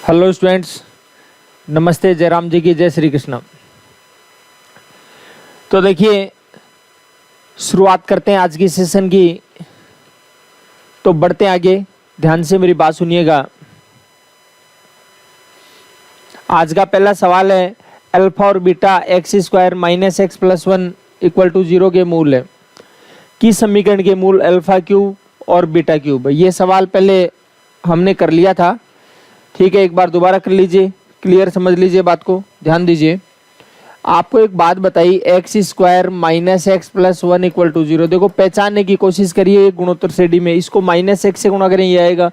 Hello students, नमस्ते। जयराम जी की जय श्री कृष्ण। तो देखिए, शुरुआत करते हैं आज की सेशन की। तो बढ़ते हैं आगे, ध्यान से मेरी बात सुनिएगा। आज का पहला सवाल है, अल्फा और beta x square minus x plus one equal to zero के मूल की समीकरण के मूल अल्फा क्यूब और बीटा क्यूब। ये सवाल पहले हमने कर लिया था, ठीक है। एक बार दोबारा कर लीजिए, क्लियर समझ लीजिए बात को, ध्यान दीजिए। आपको एक बात बताई, x square minus x plus one equal to zero. देखो, पहचानने की कोशिश करिए गुणोत्तर श्रेणी में। इसको माइनस एक्स से गुणा करें ये आएगा,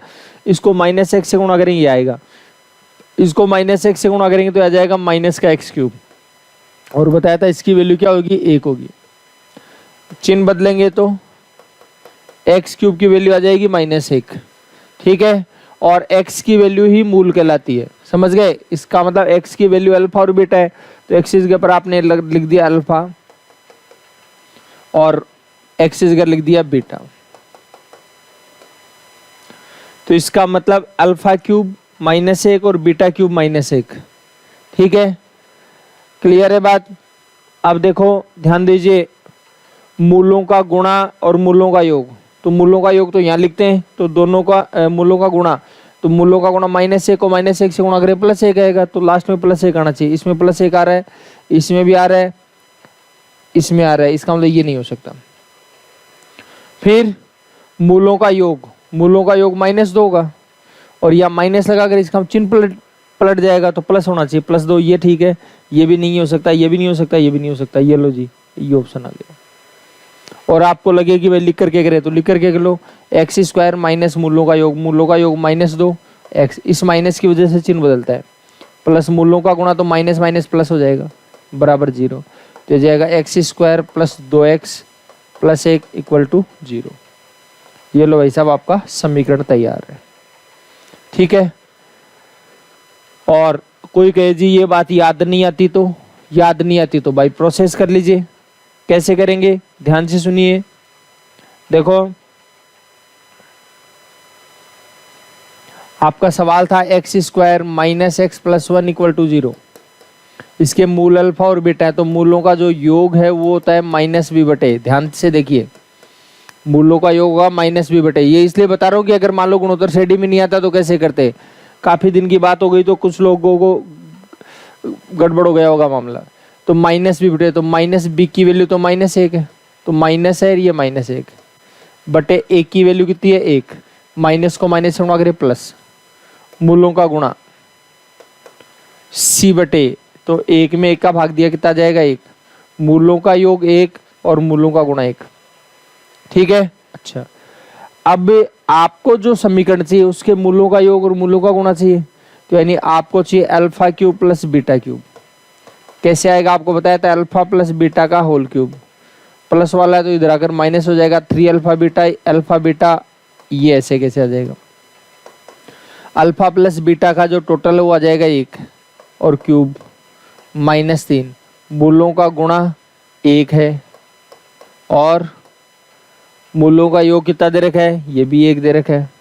इसको माइनस एक्स से गुणा करें ये आएगा, इसको माइनस एक्स से गुणा करेंगे तो आ जाएगा माइनस का एक्स क्यूब। और बताया था इसकी वैल्यू क्या होगी, एक होगी। चिन्ह बदलेंगे तो एक्स क्यूब की वैल्यू आ जाएगी माइनस एक, ठीक है। और x की वैल्यू ही मूल कहलाती है, समझ गए। इसका मतलब x की वैल्यू अल्फा और बीटा है, तो एक्सिस के ऊपर आपने लिख दिया अल्फा और एक्सिस के लिख दिया बीटा। तो इसका मतलब अल्फा क्यूब माइनस एक और बीटा क्यूब माइनस एक, ठीक है। क्लियर है बात। अब देखो, ध्यान दीजिए, मूलों का गुणा और मूलों का योग। तो मूलों का योग तो यहाँ लिखते हैं, तो दोनों का मूलों का गुणा, तो मूलों का गुणा माइनस एक को माइनस एक से गुणा करें प्लस एक आएगा, तो लास्ट में प्लस एक आना चाहिए। इसमें प्लस एक आ रहा है, इसमें भी आ रहा है, इसमें आ रहा है, इसका मतलब ये नहीं हो सकता। फिर मूलों का योग माइनस दो होगा, और यह माइनस लगा कर इसका चिन्ह पलट जाएगा, तो प्लस होना चाहिए, प्लस दो। ये ठीक है, ये भी नहीं हो सकता, ये भी नहीं हो सकता, ये भी नहीं हो सकता। ये लो जी, ये ऑप्शन आ गया। और आपको लगे कि भाई लिख करके करें, तो लिख करके कर लो, एक्स स्क्वायर माइनस मूलों का योग माइनस दो एक्स। इस माइनस की वजह से चिन्ह बदलता है, प्लस मूलों का गुणा तो माइनस माइनस प्लस हो जाएगा बराबर जीरो। तो जाएगा एक्स स्क्वायर प्लस दो एक्स प्लस एक इक्वल टू जीरो। ये लो भाई साहब, आपका समीकरण तैयार है, ठीक है। और कोई कहे जी ये बात याद नहीं आती, तो भाई प्रोसेस कर लीजिए। कैसे करेंगे, ध्यान से सुनिए। देखो, आपका सवाल था x square minus x plus one equal to zero. इसके मूल अल्फा और बीटा है, तो मूलों का जो योग है वो होता है माइनस बी बटे। ध्यान से देखिए, मूलों का योग होगा माइनस बी बटे। ये इसलिए बता रहा हूँ कि अगर मान लो गुणोत्तर श्रेणी में नहीं आता तो कैसे करते। काफी दिन की बात हो गई तो कुछ लोगों को गड़बड़ हो गया होगा मामला। तो माइनस बी बटे, तो माइनस बी की वैल्यू तो माइनस एक है, तो माइनस है, ये माइनस एक बटे एक की वैल्यू कितनी है, एक। माइनस को माइनस से गुणा करें प्लस, मूलों का गुणा सी बटे, तो एक में एक का भाग दिया कितना जाएगा, एक। मूलों का योग एक और मूलों का गुणा एक, ठीक है। अच्छा, अब आपको जो समीकरण चाहिए उसके मूलों का योग और मूलों का गुणा चाहिए, तो यानी आपको चाहिए alpha cube plus beta cube. कैसे आएगा आपको बताया था, अल्फा प्लस बीटा का होल क्यूब। प्लस वाला है तो इधर आकर माइनस हो जाएगा, थ्री अल्फा बीटा, ये ऐसे कैसे आ जाएगा। अल्फा प्लस बीटा का जो टोटल है वो आ जाएगा एक, और क्यूब माइनस तीन। मूलों का गुणा एक है, और मूलों का योग कितना दे रखा है, ये भी एक दे रखा है।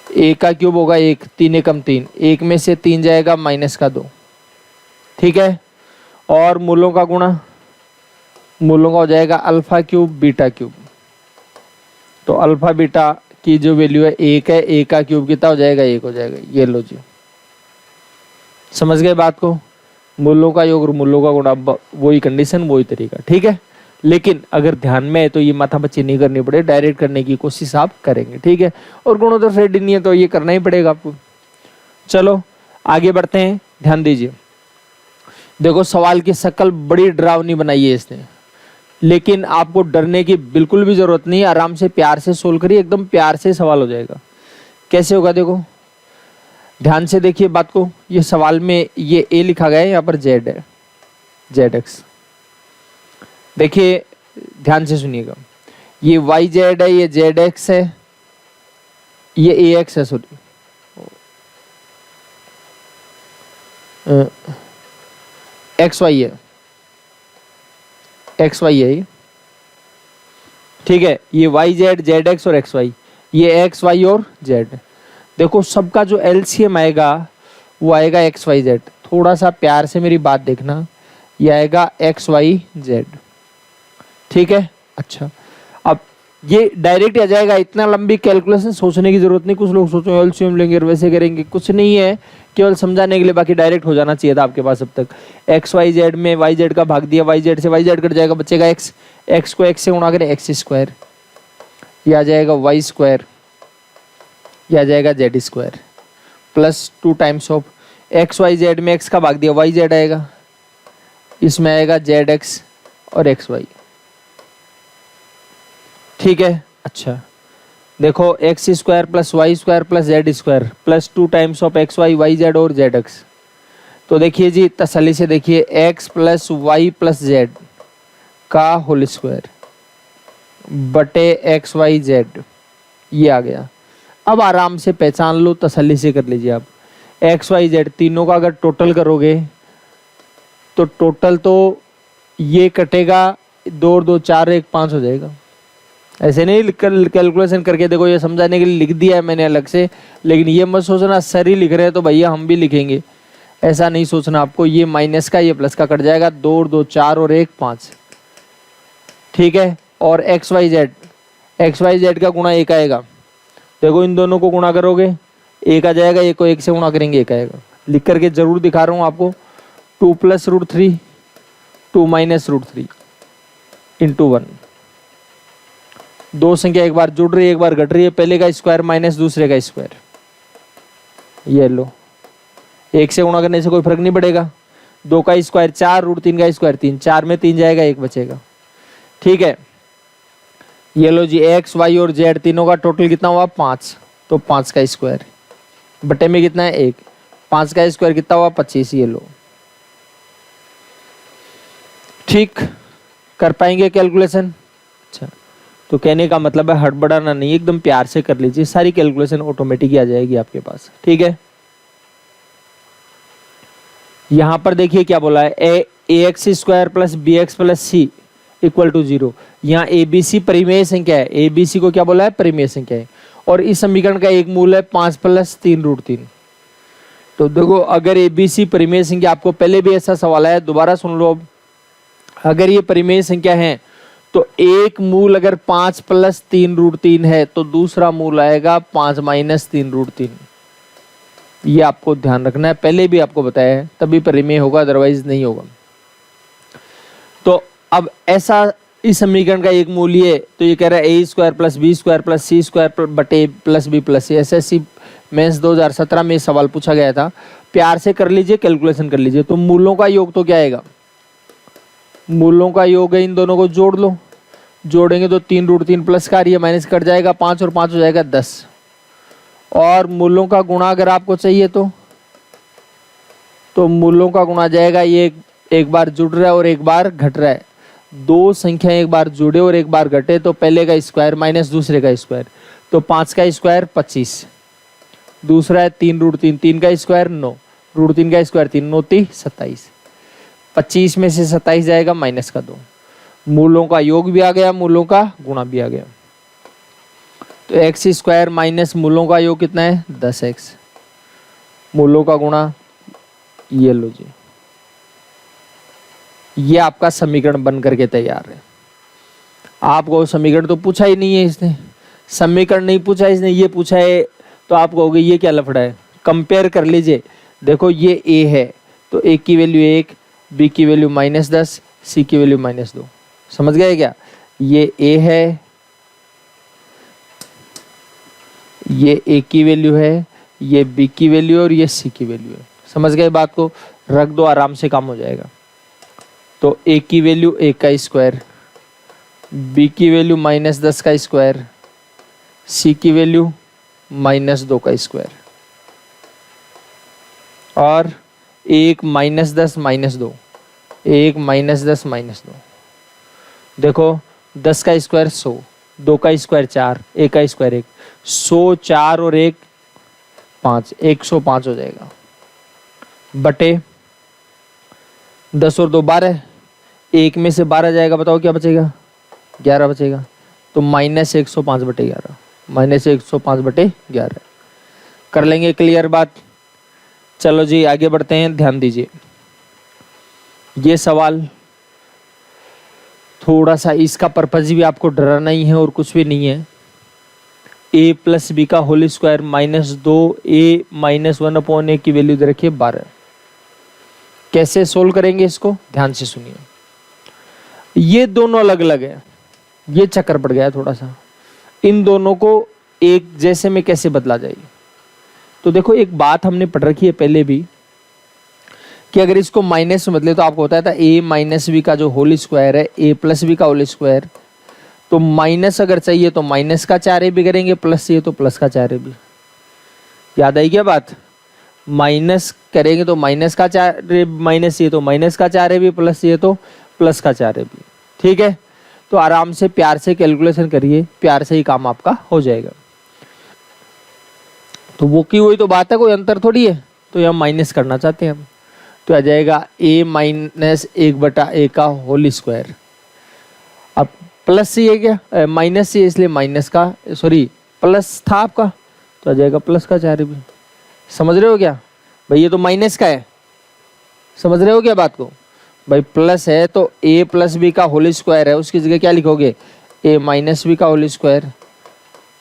एक का क्यूब होगा एक, तीन एकम तीन, एक में से तीन जाएगा माइनस का दो, ठीक है। और मूलों का गुणा, मूलों का हो जाएगा अल्फा क्यूब बीटा क्यूब। तो अल्फा बीटा की जो वैल्यू है एक है, एक का क्यूब कितना हो जाएगा, एक हो जाएगा। ये लो जी, समझ गए बात को। मूलों का योग और मूलों का गुणा, वही कंडीशन वही तरीका, ठीक है। लेकिन अगर ध्यान में है तो ये माथापच्ची नहीं करनी पड़े, डायरेक्ट करने की कोशिश आप करेंगे, ठीक है। और गुणोत्तर श्रेणी नहीं है तो ये करना ही पड़ेगा आपको। चलो आगे बढ़ते हैं, ध्यान दीजिए। देखो, सवाल की शक्ल बड़ी डरावनी बनाई है इसने, लेकिन आपको डरने की बिल्कुल भी जरूरत नहीं है। आराम से प्यार से सोल्व करिए, एकदम प्यार से सवाल हो जाएगा। कैसे होगा देखो, ध्यान से देखिए बात को। ये सवाल में ये ए लिखा गया है, यहाँ पर जेड है, जेड एक्स। देखिए ध्यान से सुनिएगा, ये वाई जेड है, ये जेड एक्स है, ये ए एक्स है, सॉरी एक्स वाई है, एक्स वाई है ये, ठीक है। ये वाई जेड, जेड एक्स और एक्स वाई, ये एक्स वाई और जेड। देखो सबका जो एलसीएम आएगा वो आएगा एक्स वाई जेड। थोड़ा सा प्यार से मेरी बात देखना, ये आएगा एक्स वाई जेड, ठीक है। अच्छा, अब ये डायरेक्ट आ जाएगा, इतना लंबी कैलकुलेशन सोचने की जरूरत नहीं। कुछ लोग सोचो एलसीएम लेंगे और वैसे करेंगे, कुछ नहीं है, केवल समझाने के लिए, बाकी डायरेक्ट हो जाना चाहिए था आपके पास अब तक। एक्स वाई जेड में वाई जेड का भाग दिया, वाई जेड से वाई जेड कट जाएगा, बचेगा एक्स, एक्स को एक्स से गुणा करें एक्स स्क्वायर, ये आ जाएगा वाई स्क्वायर, ये आ जाएगा z square, plus 2 times of x y z में एक्स का भाग दिया वाई जेड आएगा, इसमें आएगा जेड एक्स और एक्स वाई, ठीक है। अच्छा देखो x square plus y square plus z square plus 2 times of x y y z और जेड एक्स। तो देखिए जी तसल्ली से देखिए, x plus y plus z का होल स्क्वायर बटे एक्स वाई जेड, ये आ गया। अब आराम से पहचान लो, तसल्ली से कर लीजिए आप। एक्स वाई जेड तीनों का अगर टोटल करोगे तो टोटल तो ये कटेगा, 2 और 2 4, 1 5 हो जाएगा। ऐसे नहीं कैलकुलेशन करके देखो, ये समझाने के लिए लिख दिया है मैंने अलग से, लेकिन ये मत सोचना सर ही लिख रहे हैं तो भैया हम भी लिखेंगे, ऐसा नहीं सोचना आपको। ये माइनस का ये प्लस का कट जाएगा, 2 और 2 4 और 1 5, ठीक है। और एक्स वाई जेड का गुणा 1 आएगा, देखो इन दोनों को गुणा करोगे 1 आ जाएगा, 1 को 1 से गुणा करेंगे 1 आएगा। लिख करके जरूर दिखा रहा हूँ आपको, 2 + √3 2 - √3 इंटू 1। दो संख्या एक बार जुड़ रही है एक बार घट रही है, पहले का स्क्वायर माइनस दूसरे का स्क्वायर, ये लो। 1 से गुणा करने से कोई फर्क नहीं पड़ेगा, 2 का स्क्वायर 4 √3 का स्क्वायर 3, 4 में 3 जाएगा 1 बचेगा, ठीक है। ये लो जी एक्स वाई और जेड तीनों का टोटल कितना हुआ 5, तो 5 का स्क्वायर बटे में कितना है 1, 5 का स्क्वायर कितना हुआ 25, ये लो। ठीक कर पाएंगे कैलकुलेशन? अच्छा, तो कहने का मतलब है हड़बड़ाना नहीं, एकदम प्यार से कर लीजिए, सारी कैलकुलेशन ऑटोमेटिक आ जाएगी आपके पास, ठीक है। यहां पर देखिए क्या बोला है, a x square plus b x plus c equal to 0। यहाँ ए बी सी परिमेय संख्या है, ए बी सी को क्या बोला है परिमेय संख्या है, और इस समीकरण का एक मूल है 5 + 3 √3। तो देखो अगर ए बी सी परिमेय संख्या, आपको पहले भी ऐसा सवाल आया, दोबारा सुन लो। अब अगर ये परिमेय संख्या है तो एक मूल अगर 5 + 3 √3 है तो दूसरा मूल आएगा 5 - 3 √3। ये आपको ध्यान रखना है, पहले भी आपको बताया है, तभी परिमेय होगा, अदरवाइज नहीं होगा। तो अब ऐसा इस समीकरण का एक मूल ये, तो ये कह रहा है a² + b² + c² बटे plus b plus c। SSC mains 2017 में सवाल पूछा गया था, प्यार से कर लीजिए, कैलकुलेशन कर लीजिए। तो मूलों का योग तो क्या आएगा, मूलों का योग है, इन दोनों को जोड़ लो, जोड़ेंगे तो 3 √3 प्लस का, ये माइनस कट जाएगा, 5 और 5 हो जाएगा 10। और मूलों का गुणा अगर आपको चाहिए तो मूलों का गुणा जाएगा, ये एक बार जुड़ रहा है और एक बार घट रहा है, दो संख्या एक बार जुड़े और एक बार घटे तो पहले का स्क्वायर माइनस दूसरे का स्क्वायर, तो 5 का स्क्वायर 25, दूसरा है 3 √3, 3 का स्क्वायर 9, √3 का स्क्वायर 3, 9 × 27, 25 में से 27 जाएगा माइनस का 2, मूलों का योग भी आ गया, मूलों का गुणा भी आ गया। तो x² माइनस मूलों का योग कितना है 10x, मूलों का गुणा, ये लो जी, ये आपका समीकरण बन करके तैयार है। आपको समीकरण तो पूछा ही नहीं है इसने, समीकरण नहीं पूछा इसने, ये पूछा है, तो आप कहोगे ये क्या लफड़ा है। कंपेयर कर लीजिए, देखो ये a है तो a की वैल्यू 1, b की वैल्यू -10, c की वैल्यू -2, समझ गए क्या। ये a है, ये a की वैल्यू है, ये b की वैल्यू और ये c की वैल्यू है, समझ गए बात को, रख दो आराम से काम हो जाएगा। तो a की वैल्यू 1 का स्क्वायर, b की वैल्यू -10 का स्क्वायर, c की वैल्यू -2 का स्क्वायर, और 1 -10 -2, 1 -10 -2, देखो 10 का स्क्वायर 100, 2 का स्क्वायर 4, 1 का स्क्वायर 1, 100 4 और 1 5, 105 हो जाएगा, बटे 10 और 2 12, 1 में से 12 जाएगा, बताओ क्या बचेगा 11 बचेगा, तो -105 बटे 11, -105 बटे 11। कर लेंगे क्लियर बात। चलो जी आगे बढ़ते हैं, ध्यान दीजिए। ये सवाल थोड़ा सा, इसका पर्पज भी आपको डराना ही है और कुछ भी नहीं है। a प्लस बी का whole square minus 2a minus 1/a की वैल्यू दे रखिए 12। कैसे सोल्व करेंगे इसको, ध्यान से सुनिए। ये दोनों अलग अलग है, ये चक्कर पड़ गया थोड़ा सा। इन दोनों को एक जैसे में कैसे बदला जाए? तो देखो एक बात हमने पढ़ रखी है पहले भी, कि अगर इसको माइनस में बदले तो आपको बताया था a माइनस बी का जो होल स्क्वायर है a प्लस बी का होल स्क्वायर, तो माइनस अगर चाहिए तो माइनस का 4ab करेंगे, प्लस चाहिए तो प्लस का 4ab। याद आई क्या बात? माइनस करेंगे तो माइनस का 4, माइनस चाहिए तो माइनस का 4ab, प्लस चाहिए तो प्लस का 4ab। ठीक है, तो आराम से प्यार से कैलकुलेशन करिए, प्यार से ही काम आपका हो जाएगा। तो वो की वही तो बात है, कोई अंतर थोड़ी है। तो यहाँ माइनस करना चाहते हैं हम, तो आ जाएगा a माइनस 1/a का होल स्क्वायर। अब प्लस से ये क्या, माइनस से, इसलिए माइनस का, सॉरी प्लस था आपका, तो आ जाएगा प्लस का 4ab। समझ रहे हो क्या भाई? ये तो माइनस का है, समझ रहे हो क्या बात को भाई? प्लस है तो a प्लस बी का होल स्क्वायर है, उसकी जगह क्या लिखोगे, a माइनस बी का whole square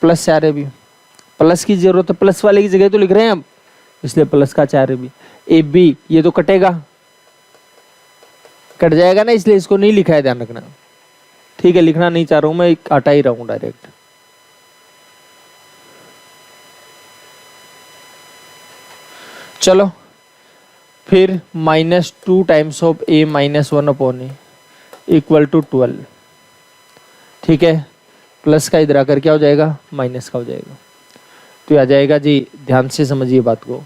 plus 4ab। Plus की जरूरत है, प्लस वाले की जगह तो लिख रहे हैं हम, इसलिए प्लस का 4ab। ab ये तो कटेगा, कट जाएगा ना, इसलिए इसको नहीं लिखा है, ध्यान रखना। ठीक है, लिखना नहीं चाह रहा हूं मैं, हटा ही रहा हूं डायरेक्ट। चलो फिर -2 times of a minus 1/a equal to 12। ठीक है, प्लस का इधर आकर क्या हो जाएगा, माइनस का हो जाएगा। तो आ जाएगा जी, ध्यान से समझिए बात को,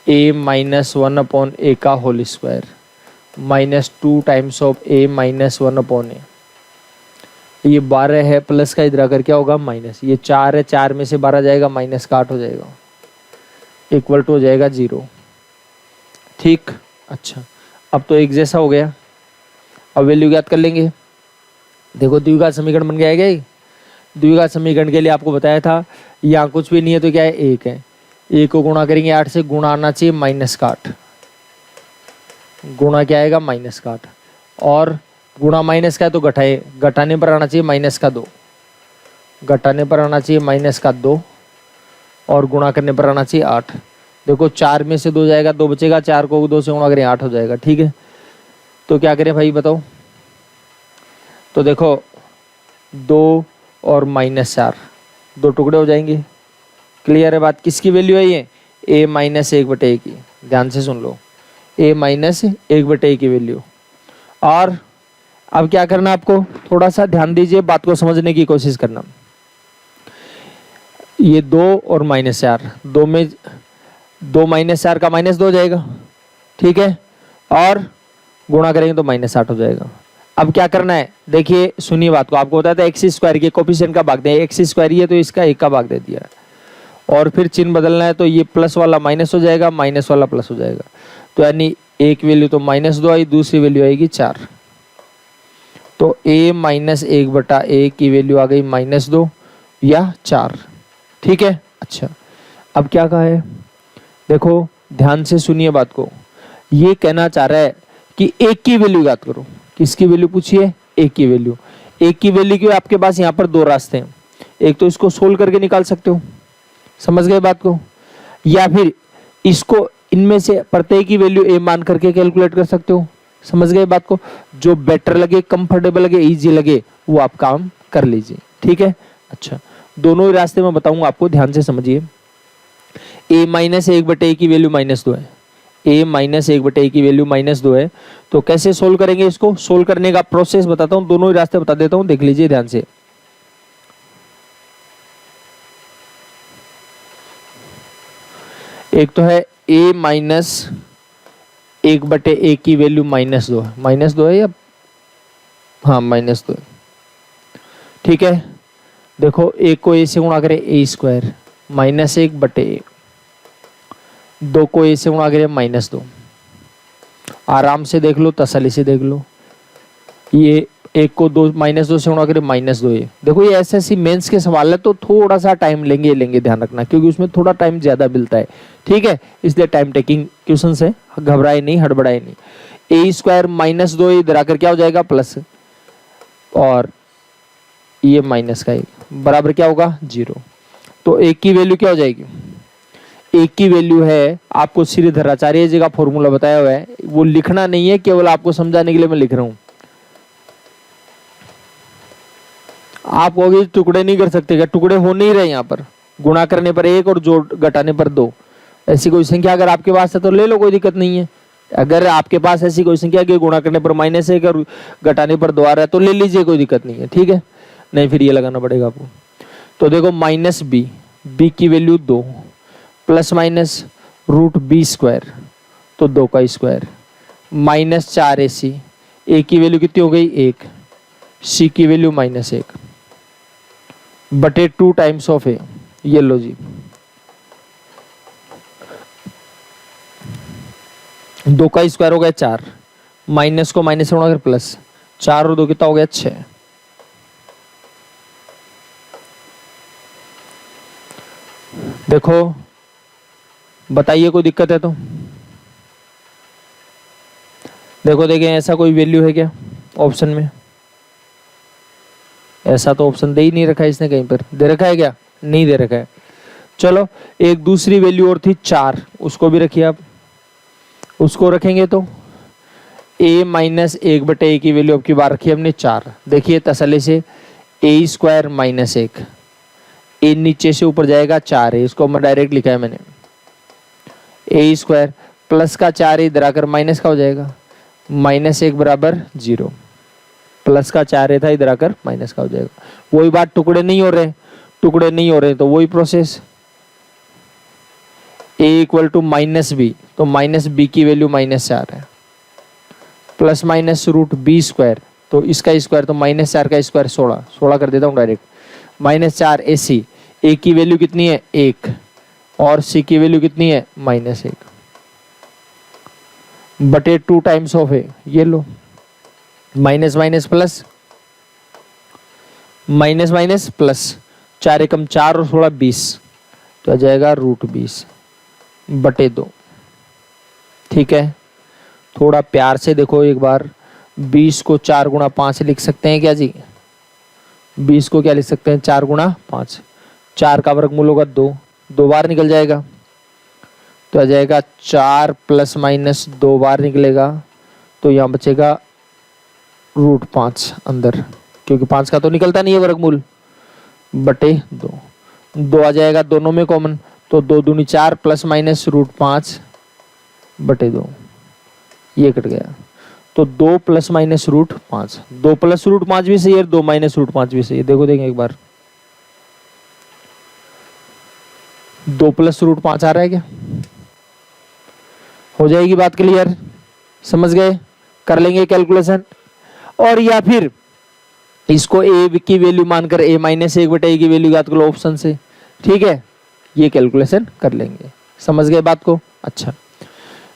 a माइनस 1/a का whole square -2 times of a minus 1/a। ये 12 है, प्लस का इधर आकर क्या होगा, माइनस। ये 4 है, 4 में से 12 जाएगा, माइनस का 8 हो जाएगा, इक्वल टू हो जाएगा 0। ठीक, अच्छा अब तो एक जैसा हो गया। अब वैल्यू ज्ञात कर लेंगे। देखो द्विघात समीकरण बन गया है क्या? द्विघात समीकरण के लिए आपको बताया था, यहाँ कुछ भी नहीं है तो क्या है, 1 है। 1 को गुणा करेंगे 8 से, गुणा आना चाहिए माइनस का 8, गुणा क्या आएगा, माइनस का 8। और गुणा माइनस का है तो घटाए, घटाने पर आना चाहिए माइनस का 2, घटाने पर आना चाहिए माइनस का 2, और गुणा करने पर आना चाहिए 8। देखो 4 में से 2 जाएगा, 2 बचेगा, 4 को 2 से गुणा करें 8 हो जाएगा। ठीक है, तो क्या करें भाई बताओ? तो देखो 2 और -4 2 टुकड़े हो जाएंगे। क्लियर है बात? किसकी वैल्यू है ये, a माइनस 1/a की। ध्यान से सुन लो, a माइनस 1/a की वैल्यू। और अब क्या करना आपको, थोड़ा सा ध्यान दीजिए, बात को समझने की कोशिश करना। ये 2 और -4, 2 में 2 -4 का -2 हो जाएगा। ठीक है, और गुणा करेंगे तो -8 हो जाएगा। अब क्या करना है, देखिए सुनिए बात को। आपको बताया था एक्स स्क्वायर के कोफिशिएंट का भाग दें, एक्स स्क्वायर ये तो इसका 1 का भाग दे दिया, और फिर चिन्ह बदलना है, तो ये प्लस वाला माइनस हो जाएगा, माइनस वाला प्लस हो जाएगा। तो यानी एक वैल्यू तो -2 आई, दूसरी वैल्यू आएगी 4। तो a माइनस 1/a की वैल्यू आ गई -2 या 4। ठीक है, अच्छा अब क्या कहा है, देखो ध्यान से सुनिए बात को। ये कहना चाह रहा है कि एक की वैल्यू याद करो। किसकी वैल्यू पूछिए, एक की वैल्यू। एक की वैल्यू के आपके पास यहाँ पर 2 रास्ते हैं। एक तो इसको सोल्व करके निकाल सकते हो, समझ गए बात को, या फिर इसको इनमें से प्रत्येक की वैल्यू a मान करके कैलकुलेट कर सकते हो। समझ गए बात को? जो बेटर लगे, कंफर्टेबल लगे, इजी लगे, वो आप काम कर लीजिए। ठीक है, अच्छा दोनों ही रास्ते में बताऊंगा आपको, ध्यान से समझिए। a माइनस 1/a की वैल्यू -2 है, a माइनस 1/a की वैल्यू -2 है। तो कैसे सोल्व करेंगे इसको? सोल्व करने का प्रोसेस बताता हूं, दोनों ही रास्ते बता देता हूं, देख लीजिए ध्यान से। एक तो है a माइनस 1/a की वैल्यू -2 है, -2 है या हाँ -2 है। ठीक है, देखो एक को a से गुणा करें a², -1/a, 2 को a से गुणा करें -2। आराम से देख लो, तसल्ली से देख लो। ये एक को दो -2 से गुणा करें -2। ये देखो ये एसएससी मेंस के सवाल है तो थोड़ा सा टाइम लेंगे, ध्यान रखना, क्योंकि उसमें थोड़ा टाइम ज्यादा मिलता है, ठीक है, इसलिए टाइम टेकिंग क्वेश्चन है, घबराए नहीं, हड़बड़ाए नहीं। ए स्क्वायर -2 इधर आकर क्या हो जाएगा प्लस, और ये माइनस का 1 बराबर क्या होगा 0। तो एक की वैल्यू क्या हो जाएगी, एक की वैल्यू है, आपको श्रीधराचार्य जी का फॉर्मूला बताया हुआ है, वो लिखना नहीं है, केवल आपको समझाने के लिए मैं लिख रहा हूं। आप कहोगे टुकड़े नहीं कर सकते, क्या टुकड़े हो नहीं रहे यहाँ पर, गुणा करने पर 1 और जोड़ घटाने पर 2, ऐसी कोई संख्या अगर आपके पास है तो ले लो, कोई दिक्कत नहीं है। अगर आपके पास ऐसी कोई संख्या कि गुणा करने पर -1 और घटाने पर 2 आ रहा है तो ले लीजिए, कोई दिक्कत नहीं है, ठीक है, नहीं फिर ये लगाना पड़ेगा आपको। तो देखो -b की वैल्यू 2 ±√b², तो 2 का स्क्वायर, -4ac, a की वैल्यू कितनी हो गई 1, c की वैल्यू -1 बटे 2 टाइम्स ऑफ a, ये लो जी, 2 का स्क्वायर हो गया 4, माइनस को माइनस से गुणा कर प्लस, 4 और 2 कितना हो गया 6। देखो बताइए कोई दिक्कत है तो, देखो देखें ऐसा कोई वैल्यू है क्या ऑप्शन में, ऐसा तो ऑप्शन दे ही नहीं रखा है इसने, कहीं पर दे रखा है क्या, नहीं दे रखा है। चलो एक दूसरी वैल्यू और थी 4, उसको भी रखिए आप, उसको रखेंगे तो a-1/a की वैल्यू अब की बार रखी हमने 4, देखिए तसल्ली से a² -1, a नीचे से ऊपर जाएगा 4 है, इसको मैं डायरेक्ट लिखा है मैंने, a² प्लस का 4 इधर आकर माइनस का हो जाएगा, -1 बराबर 0, प्लस का 4 था इधर आकर माइनस का हो जाएगा। वही बात, टुकड़े नहीं हो रहे, टुकड़े नहीं हो रहे तो वही प्रोसेस, a = -b, तो -b की वैल्यू -4 है, ±√b², तो इसका स्क्वायर, तो -4 का स्क्वायर 16 कर देता हूँ डायरेक्ट, -4 ac, a की वैल्यू कितनी है 1 और c की वैल्यू कितनी है -1 बटे 2 टाइम्स ऑफ a, ये लो, minus minus plus, minus minus plus, 4 एकम 4 और 16 20, तो आ जाएगा √20 बटे 2, ठीक है। थोड़ा प्यार से देखो एक बार, 20 को 4 गुणा 5 लिख सकते हैं क्या जी, 20 को क्या लिख सकते हैं 4 गुणा 5, 4 का वर्गमूल होगा 2, 2 बार निकल जाएगा, तो आ जाएगा 4 ± 2 बार निकलेगा, तो यहाँ बचेगा √5 अंदर, क्योंकि 5 का तो निकलता नहीं है वर्गमूल, बटे 2, 2 आ जाएगा दोनों में कॉमन, तो 2 दूनी 4 ± √5 बटे 2, ये कट गया, तो 2 ± √5, 2 + √5 भी सही है, 2 - √5 भी सही है। देखो देखें एक बार, 2 + √5 आ रहा है क्या, हो जाएगी बात क्लियर, समझ गए, कर लेंगे कैलकुलेशन। और या फिर इसको a की वैल्यू मानकर a-1 बटे a की वैल्यू याद कर लो ऑप्शन से, ठीक है, ये कैलकुलेशन कर लेंगे, समझ गए बात को। अच्छा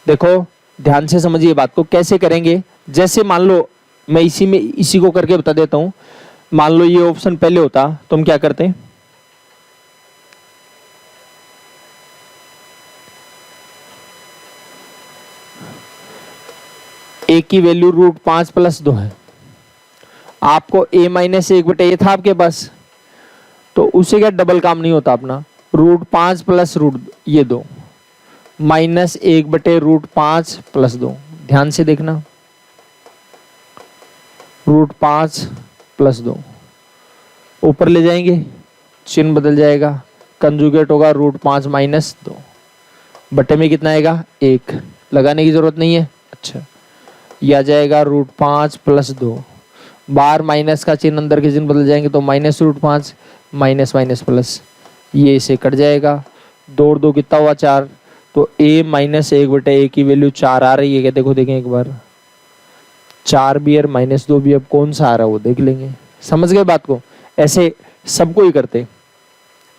देखो ध्यान से समझिए बात को, कैसे करेंगे, जैसे मान लो मैं इसी को करके बता देता हूं, मान लो ये ऑप्शन पहले होता तो हम क्या करते हैं, a की वैल्यू √5 + 2 है, आपको a-1 बटे a था आपके पास, तो उससे क्या डबल काम नहीं होता अपना, √5 + √2 -1 बटे √5 + 2, ध्यान से देखना, √5 + 2 ऊपर ले जाएंगे, चिन्ह बदल जाएगा, कंजुगेट होगा √5 - 2 बटे में कितना आएगा 1, लगाने की जरूरत नहीं है। अच्छा यह आ जाएगा √5 + 2, बार माइनस का चिन्ह अंदर के चिन्ह बदल जाएंगे, तो -√5 माइनस प्लस, ये इसे कट जाएगा, 2 और 2 कितना हुआ 4, तो a-1 बटे a की वैल्यू 4 आ रही है क्या, देखो देखें एक बार, 4 भी और -2 भी, अब कौन सा आ रहा है वो देख लेंगे, समझ गए बात को। ऐसे सबको ही करते,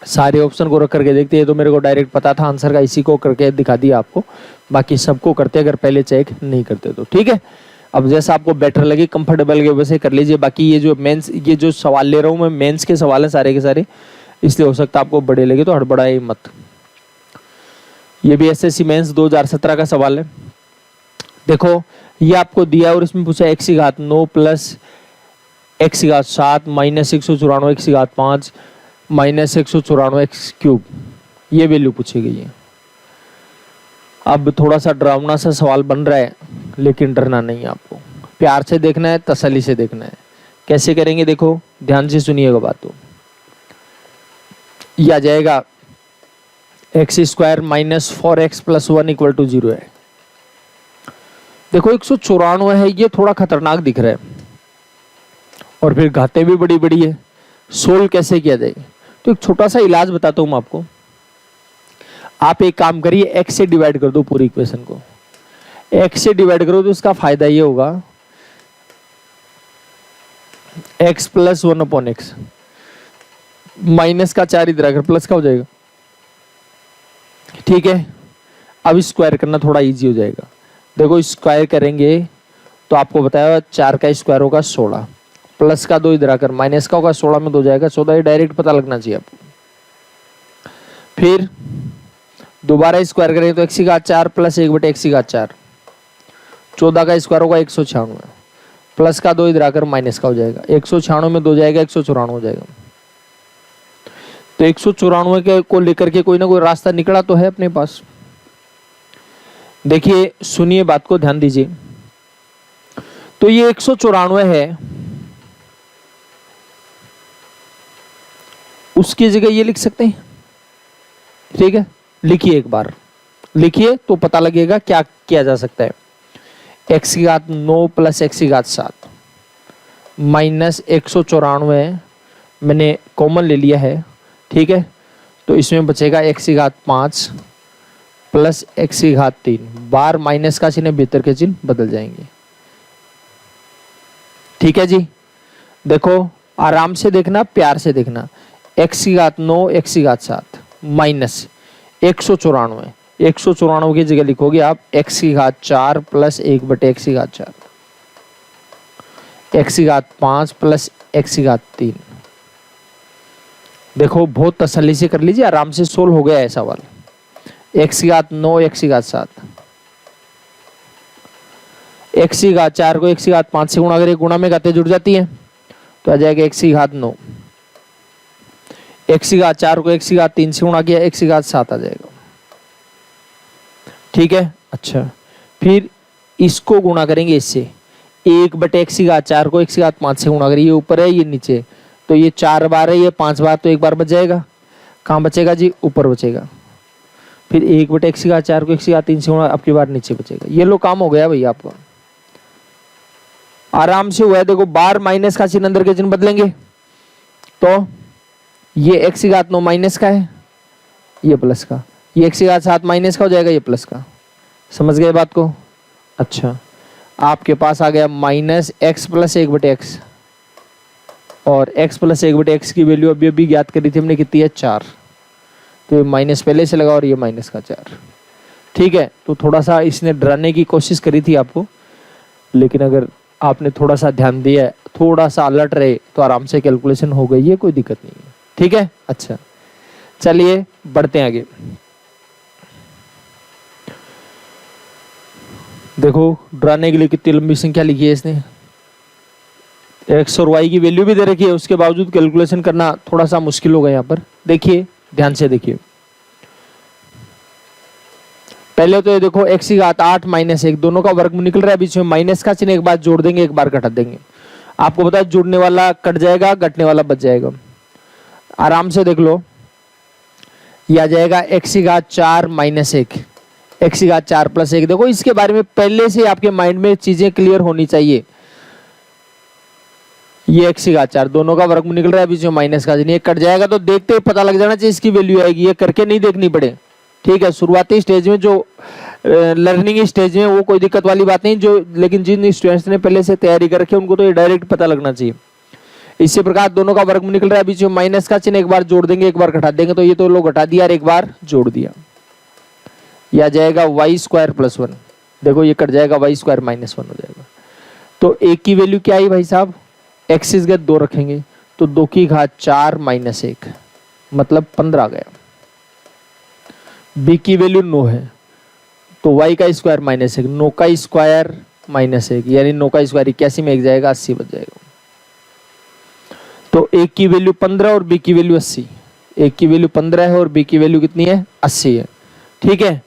सारे ऑप्शन को रख करके देखते हैं, तो मेरे को डायरेक्ट पता था आंसर का, इसी को करके दिखा दिया आपको, बाकी सबको करते अगर पहले चेक नहीं करते तो, ठीक है। अब जैसा आपको बेटर लगे, कंफर्टेबल लगे वैसे कर लीजिए। बाकी ये जो सवाल ले रहा हूँ मैं, मेंस के सवाल हैं सारे के सारे, इसलिए हो सकता है आपको बड़े लगे, तो हड़बड़ाए मत। ये भी एसएससी मेंस 2017 का सवाल है। देखो ये आपको दिया और इसमें पूछा x की घात 9 प्लस x की घात 7 माइनस 194 x की घात 5 माइनस 194 x क्यूब, ये वैल्यू पूछी गई है। अब थोड़ा सा डरावना सा सवाल बन रहा है, लेकिन डरना नहीं है आपको, प्यार से देखना है, तसल्ली से देखना है। कैसे करेंगे देखो, ध्यान से सुनिएगा बातों। यह आ जाएगा x square minus 4x plus 1 equal to 0 है। देखो 194 है, ये थोड़ा खतरनाक दिख रहा है, और फिर घातें भी बड़ी बड़ी है। सोल्व कैसे किया जाए, तो एक छोटा सा इलाज बताता हूं मैं आपको। आप एक काम करिए, x से डिवाइड कर दो पूरी इक्वेशन को। x से डिवाइड करो तो इसका फायदा ये होगा, x plus 1 upon x, minus का 4 इधर आकर प्लस का हो जाएगा। ठीक है, अब स्क्वायर करना थोड़ा इजी हो जाएगा। देखो स्क्वायर करेंगे तो आपको बताया 4 का स्क्वायर होगा 16, प्लस का 2 इधर आकर माइनस का होगा, 16 में 2 जाएगा 14, ये डायरेक्ट पता लगना चाहिए आपको। फिर दोबारा स्क्वायर करेंगे तो x की घात 4 प्लस 1 बटे x की घात 4, 14 का स्क्वायर होगा 196, प्लस का 2 इधर आकर माइनस का हो जाएगा, 196 में 2 जाएगा 194 हो जाएगा। तो 194 के को लेकर के कोई ना कोई रास्ता निकला तो है अपने पास। देखिए सुनिए बात को, ध्यान दीजिए। तो ये 194 है, उसकी जगह ये लिख सकते हैं। ठीक है, लिखिए एक बार, लिखिए तो पता लगेगा क्या किया जा सकता है। x की घात 9 प्लस x की घात 7 माइनस 194 मैंने कॉमन ले लिया है। ठीक है, तो इसमें बचेगा x की घात 5 प्लस x की घात 3, बार माइनस का चिन्ह भीतर के चिन्ह बदल जाएंगे। ठीक है जी, देखो आराम से देखना, प्यार से देखना। x की घात 9 x की घात 7 माइनस 194, 194 की जगह लिखोगे आप x की घात 4 प्लस 1 बटे x की घात 4, x की घात 5 प्लस x की घात 3। देखो बहुत तसल्ली से कर लीजिए, आराम से सोल्व हो गया है सवाल। x की घात 9 x की घात 7, x की घात 4 को x की घात 5 से गुणा करें, गुणा में घातें जुड़ जाती हैं तो आ जाएगा x की घात 9, x की घात 4 को x की घात 3 से गुणा किया, x की घात 7 आ जाएगा। ठीक है, अच्छा फिर इसको गुणा करेंगे इससे, 1 बटे x की घात 4 को x की घात 5 से गुणा करें, ये ऊपर है ये नीचे, तो ये 4 बार है, ये 5 बार, तो एक बार बच जाएगा। कहाँ बचेगा जी, ऊपर बचेगा। फिर 1 बटे x की घात 4 को x की घात 3 से गुणा, अब की बार नीचे बचेगा। ये लो काम हो गया भैया आपका, आराम से हुआ है। देखो बार माइनस का चिन्ह अंदर के चिन्ह बदलेंगे, तो ये x की घात 9 माइनस का है, ये प्लस का, ये x की घात 7 माइनस का हो जाएगा, ये प्लस का। समझ गए बात को? अच्छा, आपके पास आ गया माइनस x प्लस 1 बटे एक्स, और x प्लस 1 बटे एक्स की वैल्यू अभी अभी ज्ञात करी थी हमने, कितनी है 4, तो ये माइनस पहले से लगा और ये माइनस का 4। ठीक है, तो थोड़ा सा इसने डराने की कोशिश करी थी आपको, लेकिन अगर आपने थोड़ा सा ध्यान दिया, थोड़ा सा अलर्ट रहे, तो आराम से कैलकुलेशन हो गई है, कोई दिक्कत नहीं है। ठीक है, अच्छा चलिए बढ़ते हैं आगे। देखो डराने के लिए कितनी लंबी संख्या लिखी है इसने, एक्स और वाई की वैल्यू भी दे रखी है, उसके बावजूद कैलकुलेशन करना थोड़ा सा मुश्किल होगा यहाँ पर। देखिए ध्यान से देखिए, पहले तो ये देखो x की घात 8 माइनस 1, दोनों का वर्गमूल निकल रहा है, बीच में माइनस का चिन्ह, एक बार जोड़ देंगे एक बार घटा देंगे। आपको पता है जुड़ने वाला कट जाएगा, घटने वाला बच जाएगा। आराम से देख लो, यह आ जाएगा x की घात 4 माइनस 1, x की घात 4 प्लस 1। देखो इसके बारे में पहले से आपके माइंड में चीजें क्लियर होनी चाहिए। ये x की घात 4, दोनों का वर्गमूल निकल रहा है, बीच में माइनस का चिन्ह, ये कट जाएगा, तो देखते ही पता लग जाना चाहिए इसकी वैल्यू आएगी, ये करके नहीं देखनी पड़े। ठीक है, शुरुआती स्टेज में जो लर्निंग स्टेज में वो कोई दिक्कत वाली बात नहीं, जो लेकिन जिन स्टूडेंट्स ने पहले से तैयारी कर रखी है उनको तो ये डायरेक्ट पता लगना चाहिए। इसी प्रकार दोनों का वर्गमूल निकल रहा है, बीच में माइनस का चिन्ह, एक बार जोड़ देंगे एक बार घटा देंगे, तो ये तो लोग घटा दिया और एक बार जोड़ दिया, यह आ जाएगा y² + 1। देखो ये कट जाएगा, y² - 1 हो जाएगा। तो ए की वैल्यू क्या आई भाई साहब, एक्स इज गए 2 रखेंगे तो 2 की घात 4 माइनस 1 मतलब 15 गया। बी की वैल्यू 9 है तो y का स्क्वायर माइनस 1, 9 का स्क्वायर माइनस 1 यानी 9 का स्क्वायर 81 में 1 जाएगा 80 बच जाएगा। तो ए की वैल्यू 15 और बी की वैल्यू 80, ए की वैल्यू 15 है और बी की वैल्यू कितनी है 80 है। ठीक है,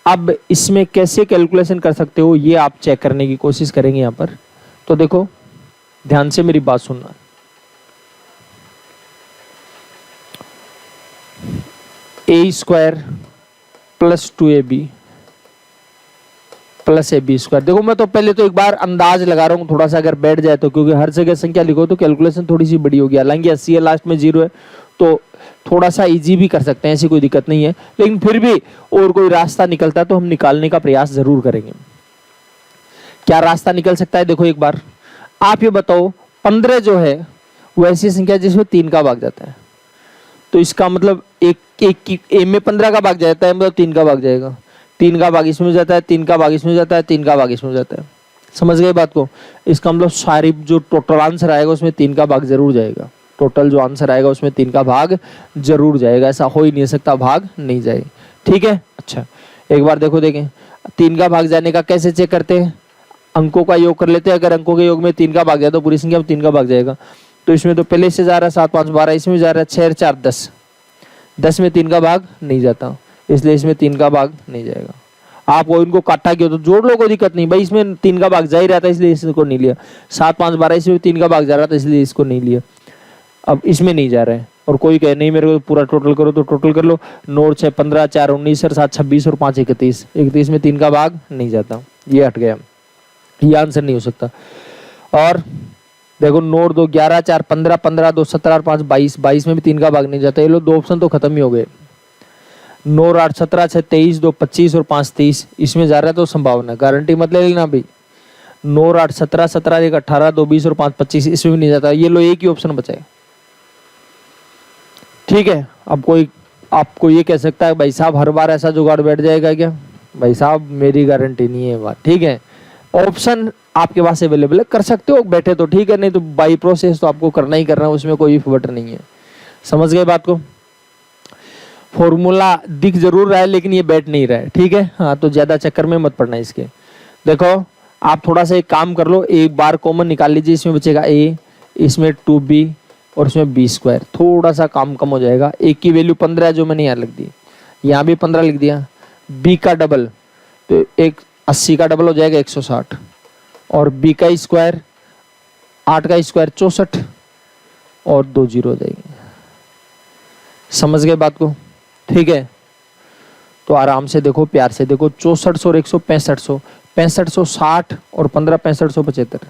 अब इसमें कैसे कैलकुलेशन कर सकते हो ये आप चेक करने की कोशिश करेंगे यहाँ पर। तो देखो ध्यान से मेरी बात सुनना, a square plus 2ab plus a b square. देखो मैं तो पहले तो एक बार अंदाज लगा रहा हूँ थोड़ा सा, अगर बैठ जाए तो, क्योंकि हर जगह संख्या लिखो तो कैलकुलेशन थोड़ी सी बड़ी होगी। हालांकि 80 है लास्ट में 0 है तो थोड़ा सा इजी भी कर सकते हैं, ऐसी कोई दिक्कत नहीं है, लेकिन फिर भी और कोई रास्ता निकलता है तो हम निकालने का प्रयास जरूर करेंगे। क्या रास्ता निकल सकता है देखो एक बार आप ये बताओ, 15 जो है वो ऐसी संख्या जिसमें 3 का भाग जाता है, तो इसका मतलब एक ए में 15 का भाग जाता है मतलब 3 का भाग जाएगा, 3 का भाग इसमें जाता है, 3 का भाग इसमें जाता है, 3 का भाग इसमें जाता है। समझ गए बात को? इसका मतलब सारी जो टोटल आंसर आएगा उसमें 3 का भाग जरूर जाएगा, टोटल जो आंसर आएगा उसमें 3 का भाग जरूर जाएगा, ऐसा हो ही नहीं सकता भाग नहीं जाए। ठीक है, अच्छा एक बार देखो देखें 3 का भाग जाने का कैसे चेक करते हैं, अंकों का योग कर लेते हैं। अगर अंकों के योग में 3 का भाग जाए तो पूरी संख्या में 3 का भाग जाएगा। तो इसमें तो पहले से जा रहा है 7 5 12, इसमें जा रहा है 6 4 10, 10 में 3 का भाग नहीं जाता, इसलिए इसमें 3 का भाग नहीं जाएगा। आप वो इनको काटा क्यों, तो जोड़ लो कोई दिक्कत नहीं भाई, इसमें 3 का भाग जा ही रहा था इसलिए इसको नहीं लिया। 7 5 12 इसमें 3 का भाग जा रहा था इसलिए इसको नहीं लिया। अब इसमें नहीं जा रहा है और कोई कहे नहीं मेरे को पूरा टोटल करो, तो टोटल कर लो। 9 6 15 4 19 और 7 26 और 5 31, 31 में 3 का भाग नहीं जाता, ये हट गया, ये आंसर नहीं हो सकता। और देखो 9 2 11 4 15, 15 2 17 और 5 22, 22 में भी 3 का भाग नहीं जाता। ये लो 2 ऑप्शन तो खत्म ही हो गए। 9 8 17 6 23 2 25 और 5 30, इसमें जा रहा है तो संभावना, गारंटी मत ले लेना भाई। 9 8 17 17 1 18 2 20 और 5 25, इसमें भी नहीं जाता। ये लो एक ही ऑप्शन बचा है। ठीक है, अब कोई आपको ये कह सकता है भाई साहब हर बार ऐसा जुगाड़ बैठ जाएगा क्या, भाई साहब मेरी गारंटी नहीं है बात। ठीक है, ऑप्शन आपके पास अवेलेबल है, कर सकते हो बैठे तो ठीक है, नहीं तो बाई प्रोसेस तो आपको करना ही करना है, उसमें कोई फर्क नहीं है। समझ गए बात को? फॉर्मूला दिख जरूर रहा है लेकिन ये बैठ नहीं रहा है। ठीक है, हाँ तो ज्यादा चक्कर में मत पड़ना इसके। देखो आप थोड़ा सा एक काम कर लो, एक बार कॉमन निकाल लीजिए, इसमें बचेगा a, इसमें 2b और इसमें b स्क्वायर, थोड़ा सा काम कम हो जाएगा। a की वैल्यू 15 है जो मैंने यहाँ लिख दी, यहाँ भी 15 लिख दिया। b का डबल तो एक 80 का डबल हो जाएगा 160, और b का स्क्वायर 8 का स्क्वायर 64 और 2 जीरो हो जाएंगे। समझ गए बात को? ठीक है, तो आराम से देखो, प्यार से देखो, 6400 और 16500, 6560 और 15 6575,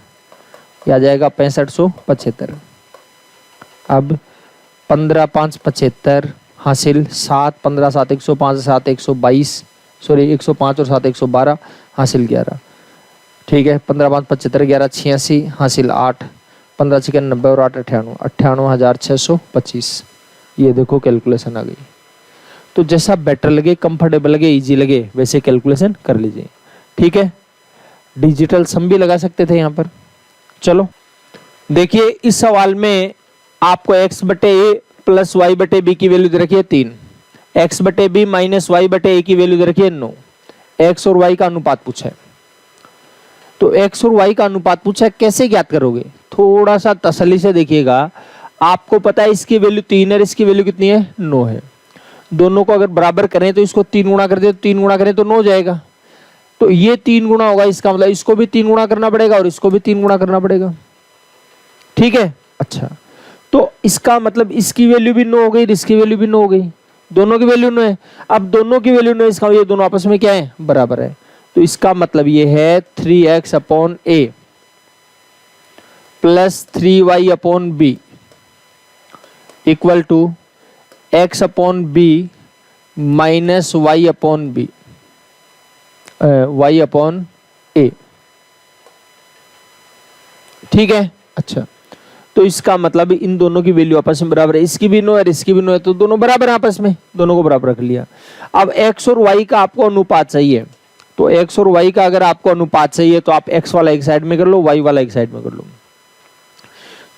यह आ जाएगा 6575। अब 15 5 75 हासिल 7 15 7 105 7 122, सॉरी 105 और 7 112 हासिल 11। ठीक है, 15 5 75 11 86 हासिल 8, 15 6 90 और 8 98, 98,625। ये देखो कैलकुलेशन आ गई। तो जैसा बेटर लगे, कंफर्टेबल लगे, इजी लगे वैसे कैलकुलेशन कर लीजिए। ठीक है, डिजिटल सम भी लगा सकते थे यहाँ पर। चलो देखिए, इस सवाल में आपको x बटे ए प्लस वाई बटे बी की वैल्यू दे रखी है 3, x बटे बी माइनस वाई बटे ए की वैल्यू दे रखी है 9, x और y का अनुपात पूछा है। तो x और y का अनुपात पूछा है, कैसे ज्ञात करोगे? थोड़ा सा तसल्ली से देखिएगा। आपको पता है इसकी वैल्यू 3 है, इसकी वैल्यू कितनी है 9 है। दोनों को अगर बराबर करें तो इसको 3 गुणा कर दे, तो 3 गुणा करें तो 9 जाएगा। तो ये 3 गुणा होगा, इसका मतलब इसको भी 3 गुणा करना पड़ेगा और इसको भी 3 गुणा करना पड़ेगा। ठीक है, अच्छा तो इसका मतलब इसकी वैल्यू भी 9 हो गई, इसकी वैल्यू भी 9 हो गई, दोनों की वैल्यू 9 है। अब दोनों की वैल्यू 9, इसका ये दोनों आपस में क्या है, बराबर है। तो इसका मतलब ये है 3x upon a plus 3y upon b equal to x upon b minus y upon b, y upon a. ठीक है, अच्छा तो इसका मतलब इन दोनों की वैल्यू आपस में बराबर है, इसकी भी 9 है इसकी भी 9 है, तो दोनों बराबर है आपस में, दोनों को बराबर रख लिया। अब x और y का आपको अनुपात चाहिए, तो x और y का अगर आपको अनुपात चाहिए तो आप x वाला एक साइड में कर लो, y वाला एक साइड में कर लो।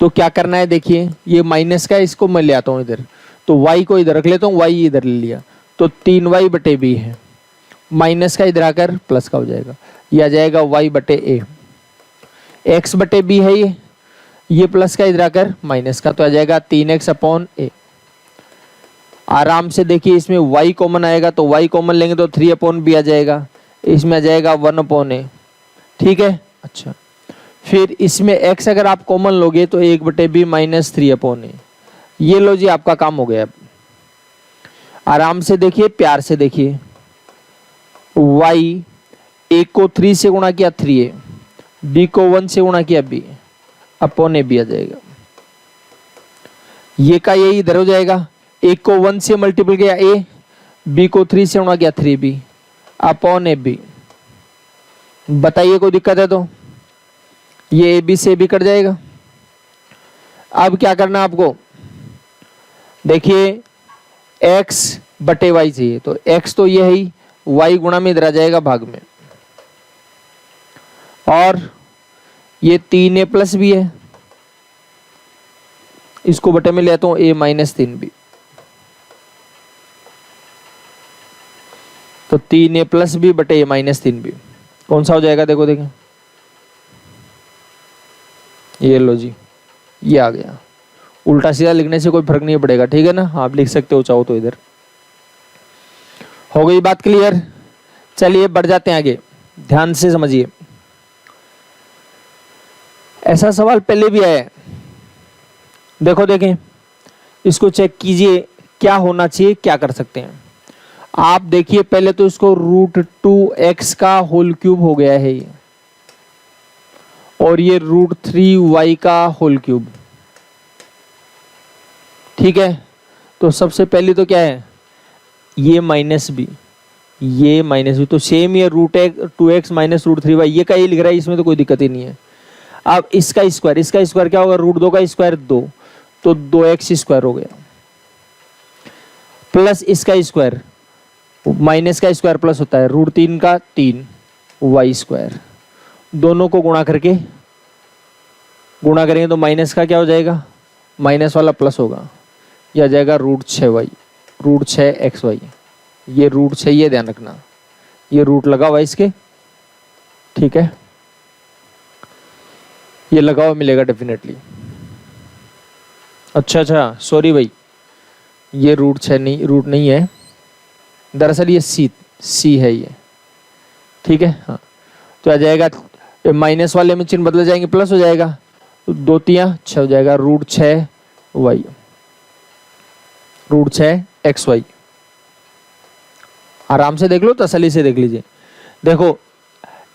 तो क्या करना है, देखिए ये माइनस का है, इसको मैं ले आता हूं इधर, तो y को इधर रख लेता हूं, y इधर ले लिया, तो 3y बटे b है, माइनस का इधर आकर प्लस का हो जाएगा, ये आ जाएगा y बटे a, x बटे b है ये प्लस का इधर आकर माइनस का, तो आ जाएगा 3x अपॉन a। आराम से देखिए इसमें y कॉमन आएगा, तो y कॉमन लेंगे तो 3 अपॉन b आ जाएगा, इसमें आ जाएगा 1 अपॉन a। ठीक है, अच्छा फिर इसमें x अगर आप कॉमन लोगे तो 1 बटे b माइनस 3 अपॉन a। ये लो जी, आपका काम हो गया। आराम से देखिए, प्यार से देखिए, y 1 को 3 से गुणा किया 3a, b को 1 से गुणा किया b अपॉन a b आ जाएगा। ये का यही इधर हो जाएगा, 1 को 1 से मल्टीपल किया a, b को 3 से गुणा किया 3b अपॉन a b। बताइए कोई दिक्कत है तो? ये a b से b कट जाएगा। अब क्या करना आपको, देखिए x बटे y चाहिए, तो x तो ये ही, y गुणा में इधर आ जाएगा भाग में, और ये 3a प्लस b है, इसको बटे में लेता हूं a माइनस 3b, तो 3a प्लस b बटे a माइनस 3b कौन सा हो जाएगा, देखो देखें, ये लो जी, ये आ गया। उल्टा सीधा लिखने से कोई फर्क नहीं पड़ेगा, ठीक है ना, आप लिख सकते हो चाहो तो। इधर हो गई बात क्लियर। चलिए बढ़ जाते हैं आगे, ध्यान से समझिए। ऐसा सवाल पहले भी आया है, देखो देखें, इसको चेक कीजिए क्या होना चाहिए, क्या कर सकते हैं आप। देखिए पहले तो इसको √2x का होल क्यूब हो गया है ये, और ये √3y का होल क्यूब। ठीक है, तो सबसे पहले तो क्या है, ये माइनस b, ये माइनस b, तो सेम ये √2x माइनस √3y, ये का ये लिख रहा है, इसमें तो कोई दिक्कत ही नहीं है। अब इसका स्क्वायर क्या होगा, √2 का स्क्वायर 2, तो 2x स्क्वायर हो गया, प्लस इसका स्क्वायर, माइनस का स्क्वायर प्लस होता है, √3 का 3 y स्क्वायर, दोनों को गुणा करेंगे तो माइनस का क्या हो जाएगा, माइनस वाला प्लस होगा, यह आ जाएगा √6y, √6xy, ये √6, ये ध्यान रखना, ये रूट लगा हुआ इसके, ठीक है, ये लगा हुआ मिलेगा डेफिनेटली। अच्छा सॉरी भाई, ये रूट नहीं है, दरअसल ये सी है ये, ठीक है, हाँ, तो आ जाएगा, माइनस वाले में चिन्ह बदल जाएंगे, प्लस हो जाएगा, तो 2 3 6 हो जाएगा, √6y, √6xy। आराम से देख लो, तसल्ली से देख लीजिए। देखो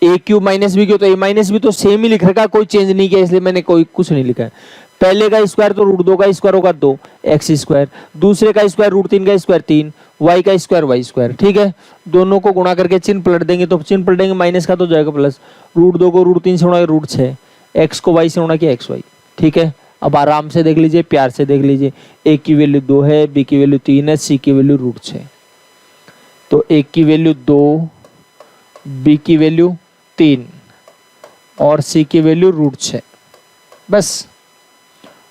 a cube minus b cube, तो a माइनस b तो सेम ही लिख रखा, कोई चेंज नहीं किया, इसलिए मैंने कोई कुछ नहीं लिखा है। पहले का स्क्वायर तो √2 का स्क्वायर होगा 2 x स्क्वायर, दूसरे का स्क्वायर √3 का स्क्वायर 3 y का स्क्वायर y स्क्वायर, ठीक है, दोनों को गुणा करके चिन्ह पलट देंगे, तो चिन्ह पलटेंगे, माइनस का तो जाएगा प्लस, √2 को √3 से गुणा √6, x को y से गुणा किया xy, ठीक है। अब आराम से देख लीजिए, प्यार से देख लीजिए, a की वैल्यू 2 है, b की वैल्यू 3 है, c की वैल्यू √6, तो a की वैल्यू 2, b की वैल्यू 3 और c की वैल्यू √6, बस।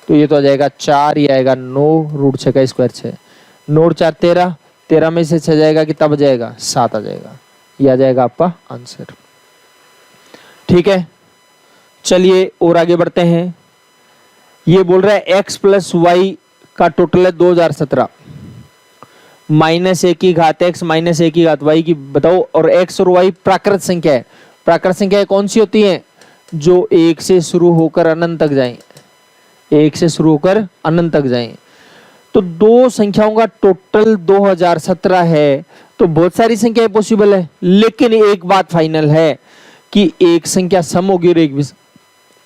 तो ये तो आ जाएगा 4, ये आएगा 9, √6 का स्क्वायर 6, 9 और 4 13, 13 में से 6 जाएगा, कितना बचेगा, 7 आ जाएगा, ये आ जाएगा आपका आंसर, ठीक है। चलिए और आगे बढ़ते हैं। ये बोल रहा है x प्लस वाई का टोटल है 2017, -1 की घात x माइनस 1 की घात y की बताओ, और x और y प्राकृत संख्या है। प्राकृत संख्या कौन सी होती है, जो 1 से शुरू होकर अनंत तक जाएं, 1 से शुरू होकर अनंत तक जाएं। तो दो संख्याओं का टोटल 2017 है, तो बहुत सारी संख्याएं पॉसिबल है, लेकिन एक बात फाइनल है कि एक संख्या सम होगी और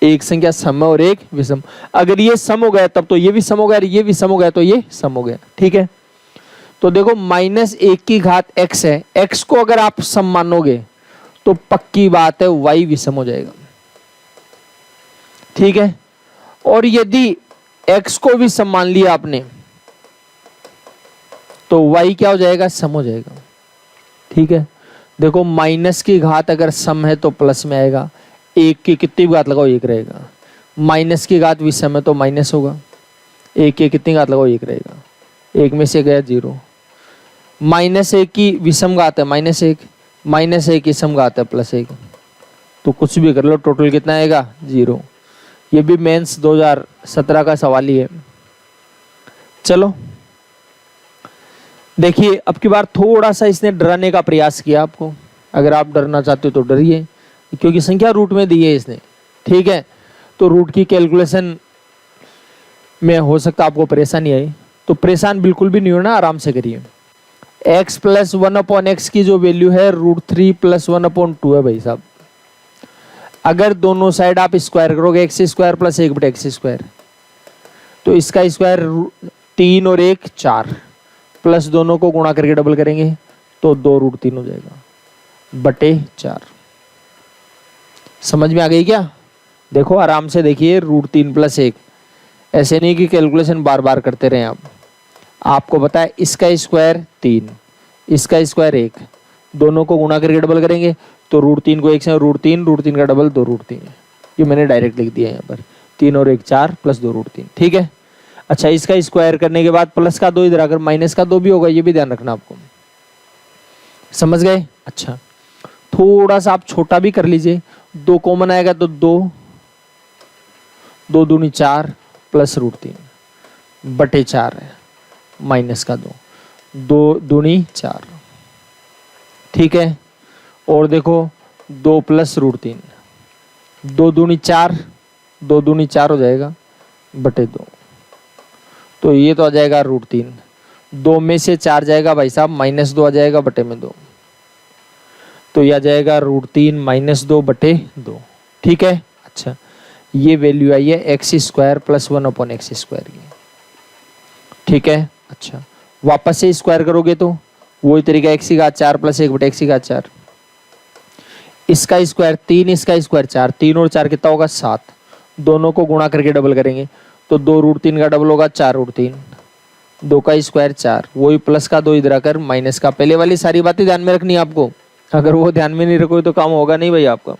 एक संख्या सम और एक विषम। अगर ये सम हो गया तब तो ये भी सम हो गया, ये भी सम हो गया तो ये सम हो गया, ठीक है। तो देखो -1 की घात x है, x को अगर आप सम मानोगे तो पक्की बात है y विषम हो जाएगा, ठीक है। और यदि x को भी सम मान लिया आपने तो y क्या हो जाएगा, सम हो जाएगा, ठीक है। देखो माइनस की घात अगर सम है तो प्लस में आएगा, एक की कितनी घात लगाओ एक रहेगा, माइनस की घात विषम है तो माइनस होगा, एक की कितनी घात लगाओ एक रहेगा, एक में से गया जीरो। माइनस एक की विषम घात है माइनस एक, माइनस एक की सम घात है प्लस एक, तो कुछ भी कर लो टोटल कितना आएगा जीरो। ये भी मेंस 2017 का सवाल ही है। चलो देखिए अब की बार थोड़ा सा इसने डराने का प्रयास किया आपको, अगर आप डरना चाहते हो तो डरिए, क्योंकि संख्या रूट में दी है इसने, ठीक है। तो रूट की कैलकुलेशन में हो सकता है आपको परेशानी आए, तो परेशान बिल्कुल भी नहीं होना, आराम से करिए। x प्लस 1/x की जो वैल्यू है √3 प्लस 1/2 है भाई साहब। अगर दोनों साइड आप स्क्वायर करोगे एक्स स्क्वायर प्लस 1/x², तो इसका स्क्वायर 3 और 1 4, प्लस दोनों को गुणा करके डबल करेंगे तो 2√3 हो जाएगा बटे 4। समझ में आ गई क्या? देखो आराम से देखिए, √3 प्लस 1, ऐसे नहीं कि कैलकुलेशन बार बार करते रहे आप। आपको पता है इसका स्क्वायर 3, इसका स्क्वायर 1, दोनों को गुणा करके डबल करेंगे तो √3 को 1 से √3 का डबल 2√3, ये मैंने डायरेक्ट लिख दिया यहाँ पर, 3 और 1 4 प्लस 2√3, ठीक है। अच्छा इसका स्क्वायर करने के बाद प्लस का 2 इधर आकर माइनस का 2 भी होगा, ये भी ध्यान रखना आपको, समझ गए? अच्छा थोड़ा सा आप छोटा भी कर लीजिए, 2 कॉमन आएगा तो 2 दूनी 4 प्लस √3 बटे 4 है माइनस का 2 दूनी 4, ठीक है। और देखो 2 प्लस √3, 2 दूनी 4 हो जाएगा बटे 2, तो ये तो आ जाएगा √3, 2 में से 4 जाएगा भाई साहब -2 आ जाएगा बटे में 2, तो यह आ जाएगा √3 -2 बटे 2, ठीक है। अच्छा ये वैल्यू आई है x² प्लस 1/x², ठीक है। अच्छा वापस से स्क्वायर करोगे तो वही तरीका x⁴ प्लस 1/x⁴, इसका स्क्वायर 3, इसका स्क्वायर 4, 3 और 4 कितना होगा 7, दोनों को गुणा करके डबल करेंगे तो 2√3 का डबल होगा 4√3, 2 का स्क्वायर 4, वही प्लस का 2 इधर आकर माइनस का। पहले वाली सारी बातें ध्यान में रखनी है आपको, अगर वो ध्यान में नहीं रखोगे तो काम होगा नहीं भाई आपका।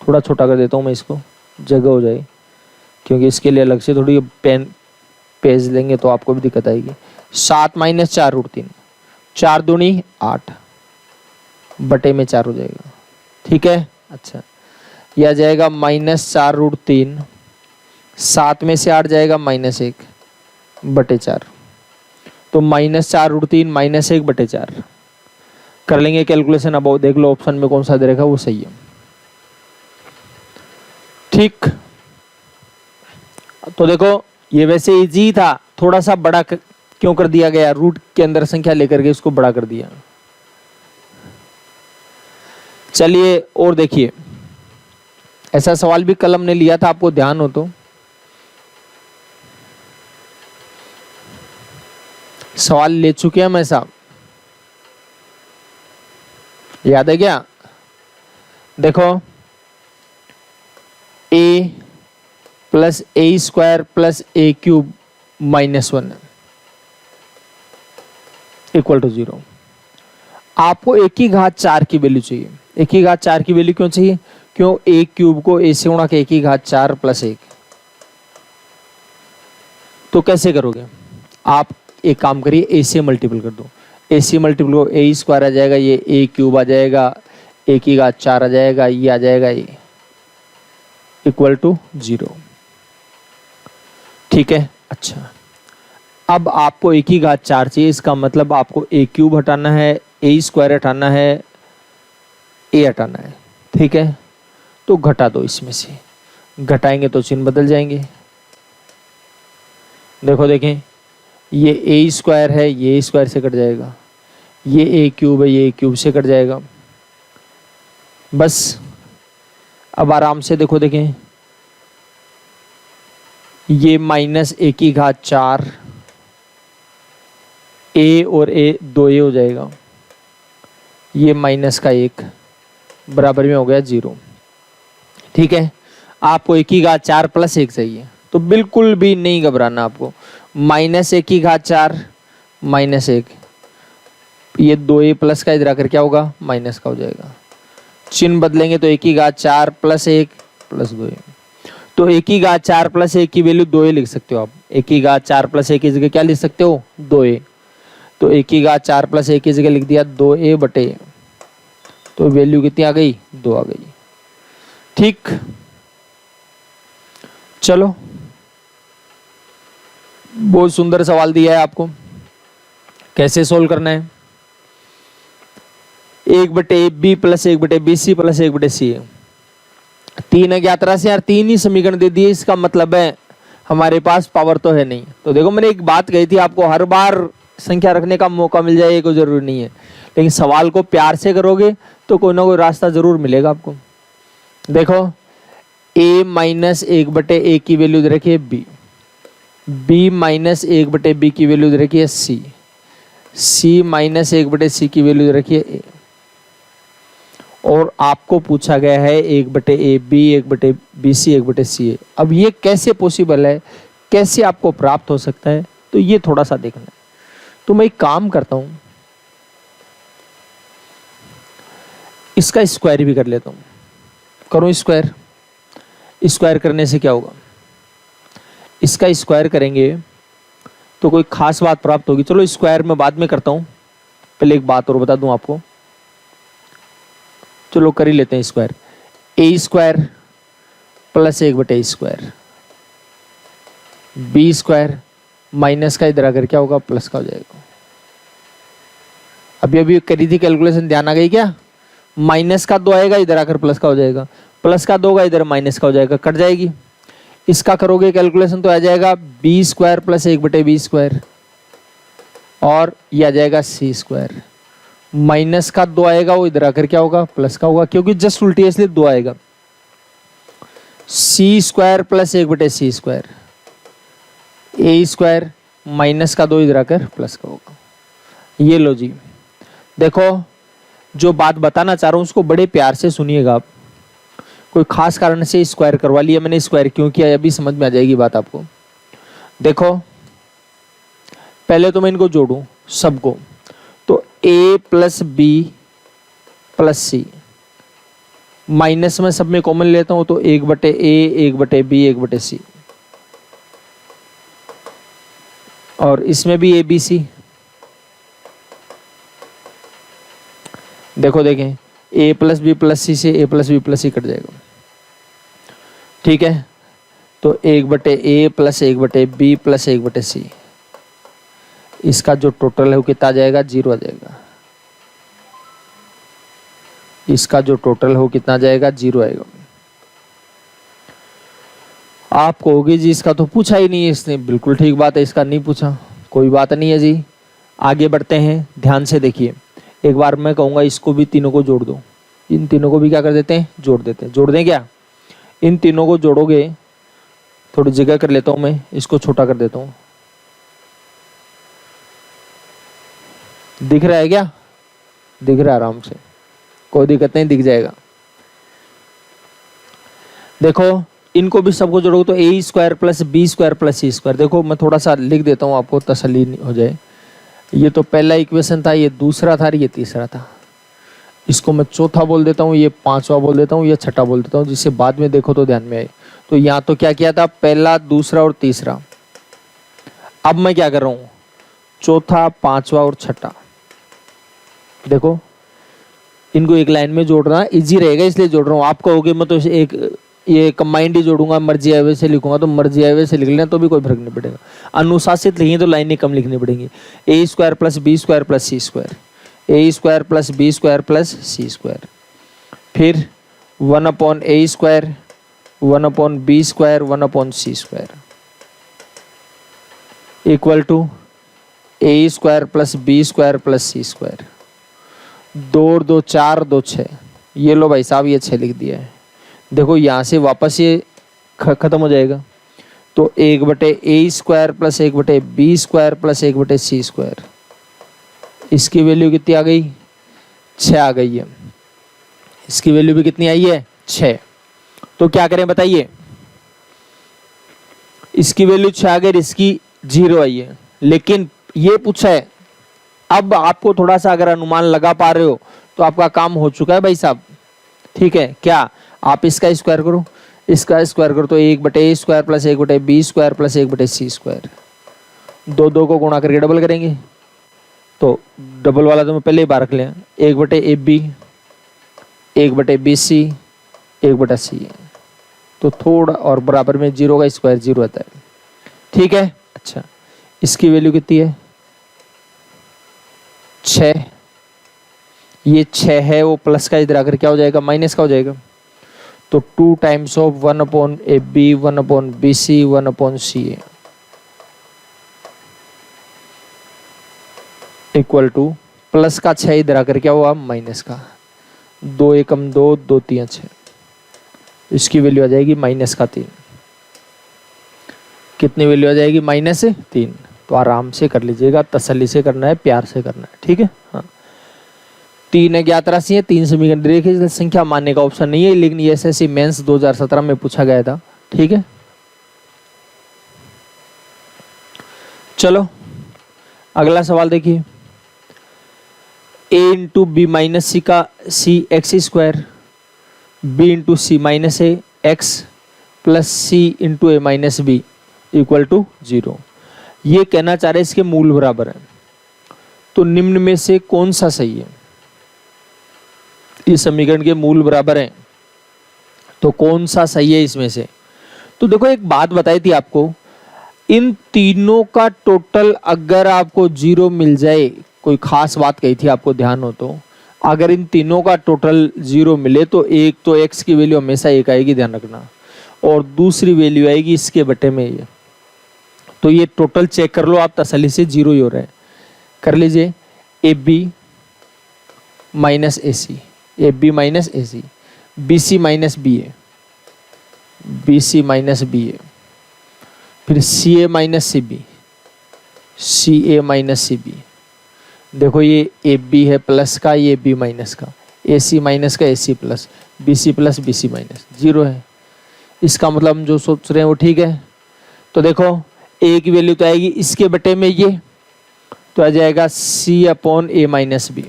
थोड़ा छोटा कर देता हूँ मैं इसको, जगह हो जाए, क्योंकि इसके लिए अलग से थोड़ी पेन पेज लेंगे तो आपको भी दिक्कत आएगी। 7 - 4√3, 4 दूनी 8 बटे में 4 हो जाएगा, ठीक है। अच्छा यह जाएगा -4√3, 7 में से 8 जाएगा -1 बटे 4, तो -4√3 -1 बटे 4 कर लेंगे कैलकुलेशन। अब देख लो ऑप्शन में कौन सा दे रखा वो सही है, ठीक। तो देखो ये वैसे इजी था, थोड़ा सा बड़ा क्यों कर दिया गया, रूट के अंदर संख्या लेकर के इसको बड़ा कर दिया। चलिए और देखिए, ऐसा सवाल भी कलम ने लिया था, आपको ध्यान हो तो सवाल ले चुके हैं हम, ऐसा याद है क्या? देखो a plus a² plus a³ -1 equal to 0। आपको a⁴ की वैल्यू चाहिए। a⁴ की वैल्यू क्यों चाहिए? क्यों a³ को a से गुणा के a⁴ प्लस 1। तो कैसे करोगे आप? एक काम करिए, a से मल्टीपल कर दो, a से मल्टीपल को a² आ जाएगा, ये a³ आ जाएगा, a⁴ आ जाएगा, ये आ जाएगा a इक्वल टू 0, ठीक है। अच्छा अब आपको a⁴ चाहिए, इसका मतलब आपको a³ हटाना है, a² हटाना है, a हटाना है, ठीक है। तो घटा दो, इसमें से घटाएंगे तो चिन्ह बदल जाएंगे। देखो देखें, ये a² है, ये a² से कट जाएगा, ये a³ है, ये a³ से कट जाएगा। बस अब आराम से देखो, देखें ये -a⁴ a और a 2a हो जाएगा, ये -1 बराबर में हो गया 0, ठीक है। आपको a⁴ प्लस 1 चाहिए, तो बिल्कुल भी नहीं घबराना आपको। -a⁴ -1 ये 2a प्लस का इधर आकर क्या होगा, माइनस का हो जाएगा। चिन्ह बदलेंगे तो 1 की घात 4 प्लस 1 प्लस 2a। तो 1 की घात 4 प्लस 1 की वैल्यू 2a लिख सकते हो आप। 1 की घात 4 प्लस 1 की जगह क्या लिख सकते हो, 2a। तो 1 की घात 4 प्लस 1 की जगह लिख दिया 2a बटे, तो वैल्यू कितनी आ गई, 2 आ गई। ठीक, चलो बहुत सुंदर सवाल दिया है आपको, कैसे सोल्व करना है। 1 बटे बी प्लस 1 बटे बी सी प्लस 1 बटे सी, 3 अज्ञात राशि यार, 3 ही समीकरण दे दिए, इसका मतलब है हमारे पास पावर तो है नहीं। तो देखो मैंने एक बात कही थी आपको, हर बार संख्या रखने का मौका मिल जाए ये कोई जरूरी नहीं है, लेकिन सवाल को प्यार से करोगे तो कोई ना कोई रास्ता जरूर मिलेगा आपको। देखो a माइनस 1 बटे a की वैल्यू दे रखी है b, b माइनस 1 बटे b की वैल्यू दे रखी है c, c माइनस 1 बटे c की वैल्यू दे रखी है a, और आपको पूछा गया है 1 बटे ए बी, 1 बटे बी सी, 1 बटे सी ए। अब ये कैसे पॉसिबल है, कैसे आपको प्राप्त हो सकता है, तो ये थोड़ा सा देखना है। तो मैं एक काम करता हूं, इसका स्क्वायर भी कर लेता हूं। करूं स्क्वायर, स्क्वायर करने से क्या होगा, इसका स्क्वायर करेंगे तो कोई खास बात प्राप्त होगी। चलो स्क्वायर मैं बाद में करता हूं, पहले एक बात और बता दूं आपको। चलो कर ही लेते हैं स्क्वायर। ए स्क्वायर प्लस 1 बटे स्क्वायर, बी स्क्वायर माइनस का इधर आकर क्या होगा, प्लस का हो जाएगा। अभी अभी करी थी कैलकुलेशन, ध्यान आ गई क्या, माइनस का 2 आएगा इधर आकर प्लस का हो जाएगा, प्लस का 2 का इधर माइनस का हो जाएगा, कट जाएगी। इसका करोगे कैलकुलेशन तो आ जाएगा बी स्क्वायर प्लस 1 बटे बी स्क्वायर, और ये आ जाएगा सी स्क्वायर। माइनस का 2 आएगा वो इधर आकर क्या होगा, प्लस का होगा, क्योंकि जस्ट उल्टी है इसलिए 2 आएगा। सी स्क्वायर प्लस 1 बटे सी स्क्वायर, ए स्क्वायर माइनस का 2 इधर आकर प्लस का होगा। ये लो जी, देखो जो बात बताना चाह रहा हूं उसको बड़े प्यार से सुनिएगा आप। कोई खास कारण से स्क्वायर करवा लिया मैंने, स्क्वायर क्यों किया अभी समझ में आ जाएगी बात आपको। देखो पहले तो मैं इनको जोड़ूं सबको, तो a plus b plus c, minus में सब में कॉमन लेता हूं तो 1 बटे a, 1 बटे b, 1 बटे c, और इसमें भी a b c। देखो देखें a plus b plus c से a plus b plus c cut जाएगा, ठीक है। तो 1 बटे a प्लस 1 बटे b प्लस 1 बटे c, इसका जो टोटल है वो कितना आ जाएगा, 0 आ जाएगा। इसका जो टोटल हो कितना आ जाएगा, 0 आएगा। आप कहोगे जी इसका तो पूछा ही नहीं है इसने, बिल्कुल ठीक बात है, इसका नहीं पूछा, कोई बात नहीं है जी। आगे बढ़ते हैं, ध्यान से देखिए। एक बार मैं कहूँगा इसको भी तीनों को जोड़ दो, इन तीनों को भी क्या कर देते हैं, जोड़ देते हैं। जोड़ दें क्या, इन तीनों को जोड़ोगे, थोड़ी जगह कर लेता हूँ मैं, इसको छोटा कर देता हूँ। दिख रहा है क्या, दिख रहा है आराम से, कोई दिक्कत नहीं, दिख जाएगा। देखो इनको भी सबको जोड़ोगे तो a square plus b square plus c square. देखो मैं थोड़ा सा लिख देता हूँ आपको तसल्ली हो जाए। ये तो पहला इक्वेशन था, ये दूसरा था, ये तीसरा था। इसको मैं चौथा बोल देता हूँ, ये पांचवा बोल देता हूँ, ये छठा बोल देता हूँ, जिससे बाद में देखो तो ध्यान में आए। तो यहाँ तो क्या किया था, पहला दूसरा और तीसरा। अब मैं क्या कर रहा हूँ, चौथा पांचवा और छठा। देखो इनको एक लाइन में जोड़ना इजी रहेगा इसलिए जोड़ रहा हूँ। आप कहोगे मैं तो एक ये कंबाइंड ही जोड़ूंगा, मर्जी आए वैसे लिखूंगा, तो मर्जी आए वैसे लिख लेना तो भी कोई फर्क नहीं पड़ेगा। अनुशासित लिखेंगे तो लाइनें कम लिखनी पड़ेंगी। A square plus b square plus c square, a square plus b square plus c square, फिर 1/a square, 1/b square, 1/c square equal to a square plus b square plus c square. 2 और 2 4, 2 6। ये लो भाई साहब, ये 6 लिख दिया है। देखो यहाँ से वापस ये खत्म हो जाएगा, तो 1 बटे ए स्क्वायर प्लस 1 बटे बी स्क्वायर प्लस 1 बटे सी स्क्वायर। इसकी वैल्यू कितनी आ गई, 6 आ गई है। इसकी वैल्यू भी कितनी आई है, 6। तो क्या करें बताइए, इसकी वैल्यू 6 आ गई, इसकी 0 आई है, लेकिन ये पूछा है अब आपको थोड़ा सा अगर अनुमान लगा पा रहे हो तो आपका काम हो चुका है भाई साहब। ठीक है, क्या आप इसका स्क्वायर करो, इसका स्क्वायर करो तो 1/a² plus 1/b² plus 1/c²। दो दो को गुणा करके डबल करेंगे तो डबल वाला तो मैं पहले ही बार रख लिया, 1/ab 1/bc 1/c। तो थोड़ा और बराबर में 0 का स्क्वायर 0 आता है। ठीक है, अच्छा इसकी वैल्यू कितनी है 6। ये 6 है, वो प्लस का इधर आकर क्या हो जाएगा माइनस का हो जाएगा। तो 2 times of 1/ab 1/bc 1/ca equal two plus का 6 इधर आकर क्या हुआ माइनस का। 2 एकम 2 2 3 6, इसकी वैल्यू आ जाएगी -3। कितनी वैल्यू आ जाएगी -3। तो आराम से कर लीजिएगा, तसल्ली से करना है, प्यार से करना है। ठीक है, हाँ 3 अज्ञात राशि है, 3 समीकरण देखिए, संख्या मानने का ऑप्शन नहीं है, लेकिन ये एसएससी मेंस 2017 में पूछा गया था। ठीक है, चलो अगला सवाल देखिए, a into B minus C का C x², b into C minus A x plus C into A minus B equal to 0। ये कहना चाह रहे इसके मूल बराबर है। तो निम्न में से कौन सा सही है? इस समीकरण के मूल बराबर हैं तो कौन सा सही है इसमें से? तो देखो एक बात बताई थी आपको, इन तीनों का टोटल अगर आपको 0 मिल जाए, कोई खास बात कही थी आपको ध्यान हो तो, अगर इन तीनों का टोटल 0 मिले तो एक तो x की वैल्यू हमेशा 1 आएगी, ध्यान रखना, और दूसरी वैल्यू आएगी इसके बटे में ये। तो ये टोटल चेक कर लो आप तसल्ली से, 0 ही हो रहा है। कर लीजिए AB minus AC, AB minus AC, BC minus BA, BC minus BA, फिर CA minus CB, CA minus CB। देखो ये AB है प्लस का, ये B माइनस का, AC माइनस का AC plus, BC plus BC minus, 0 है। इसका मतलब हम जो सोच रहे हैं वो ठीक है। तो देखो A की वैल्यू तो आएगी इसके बटे में ये, तो आ जाएगा C/A माइनस B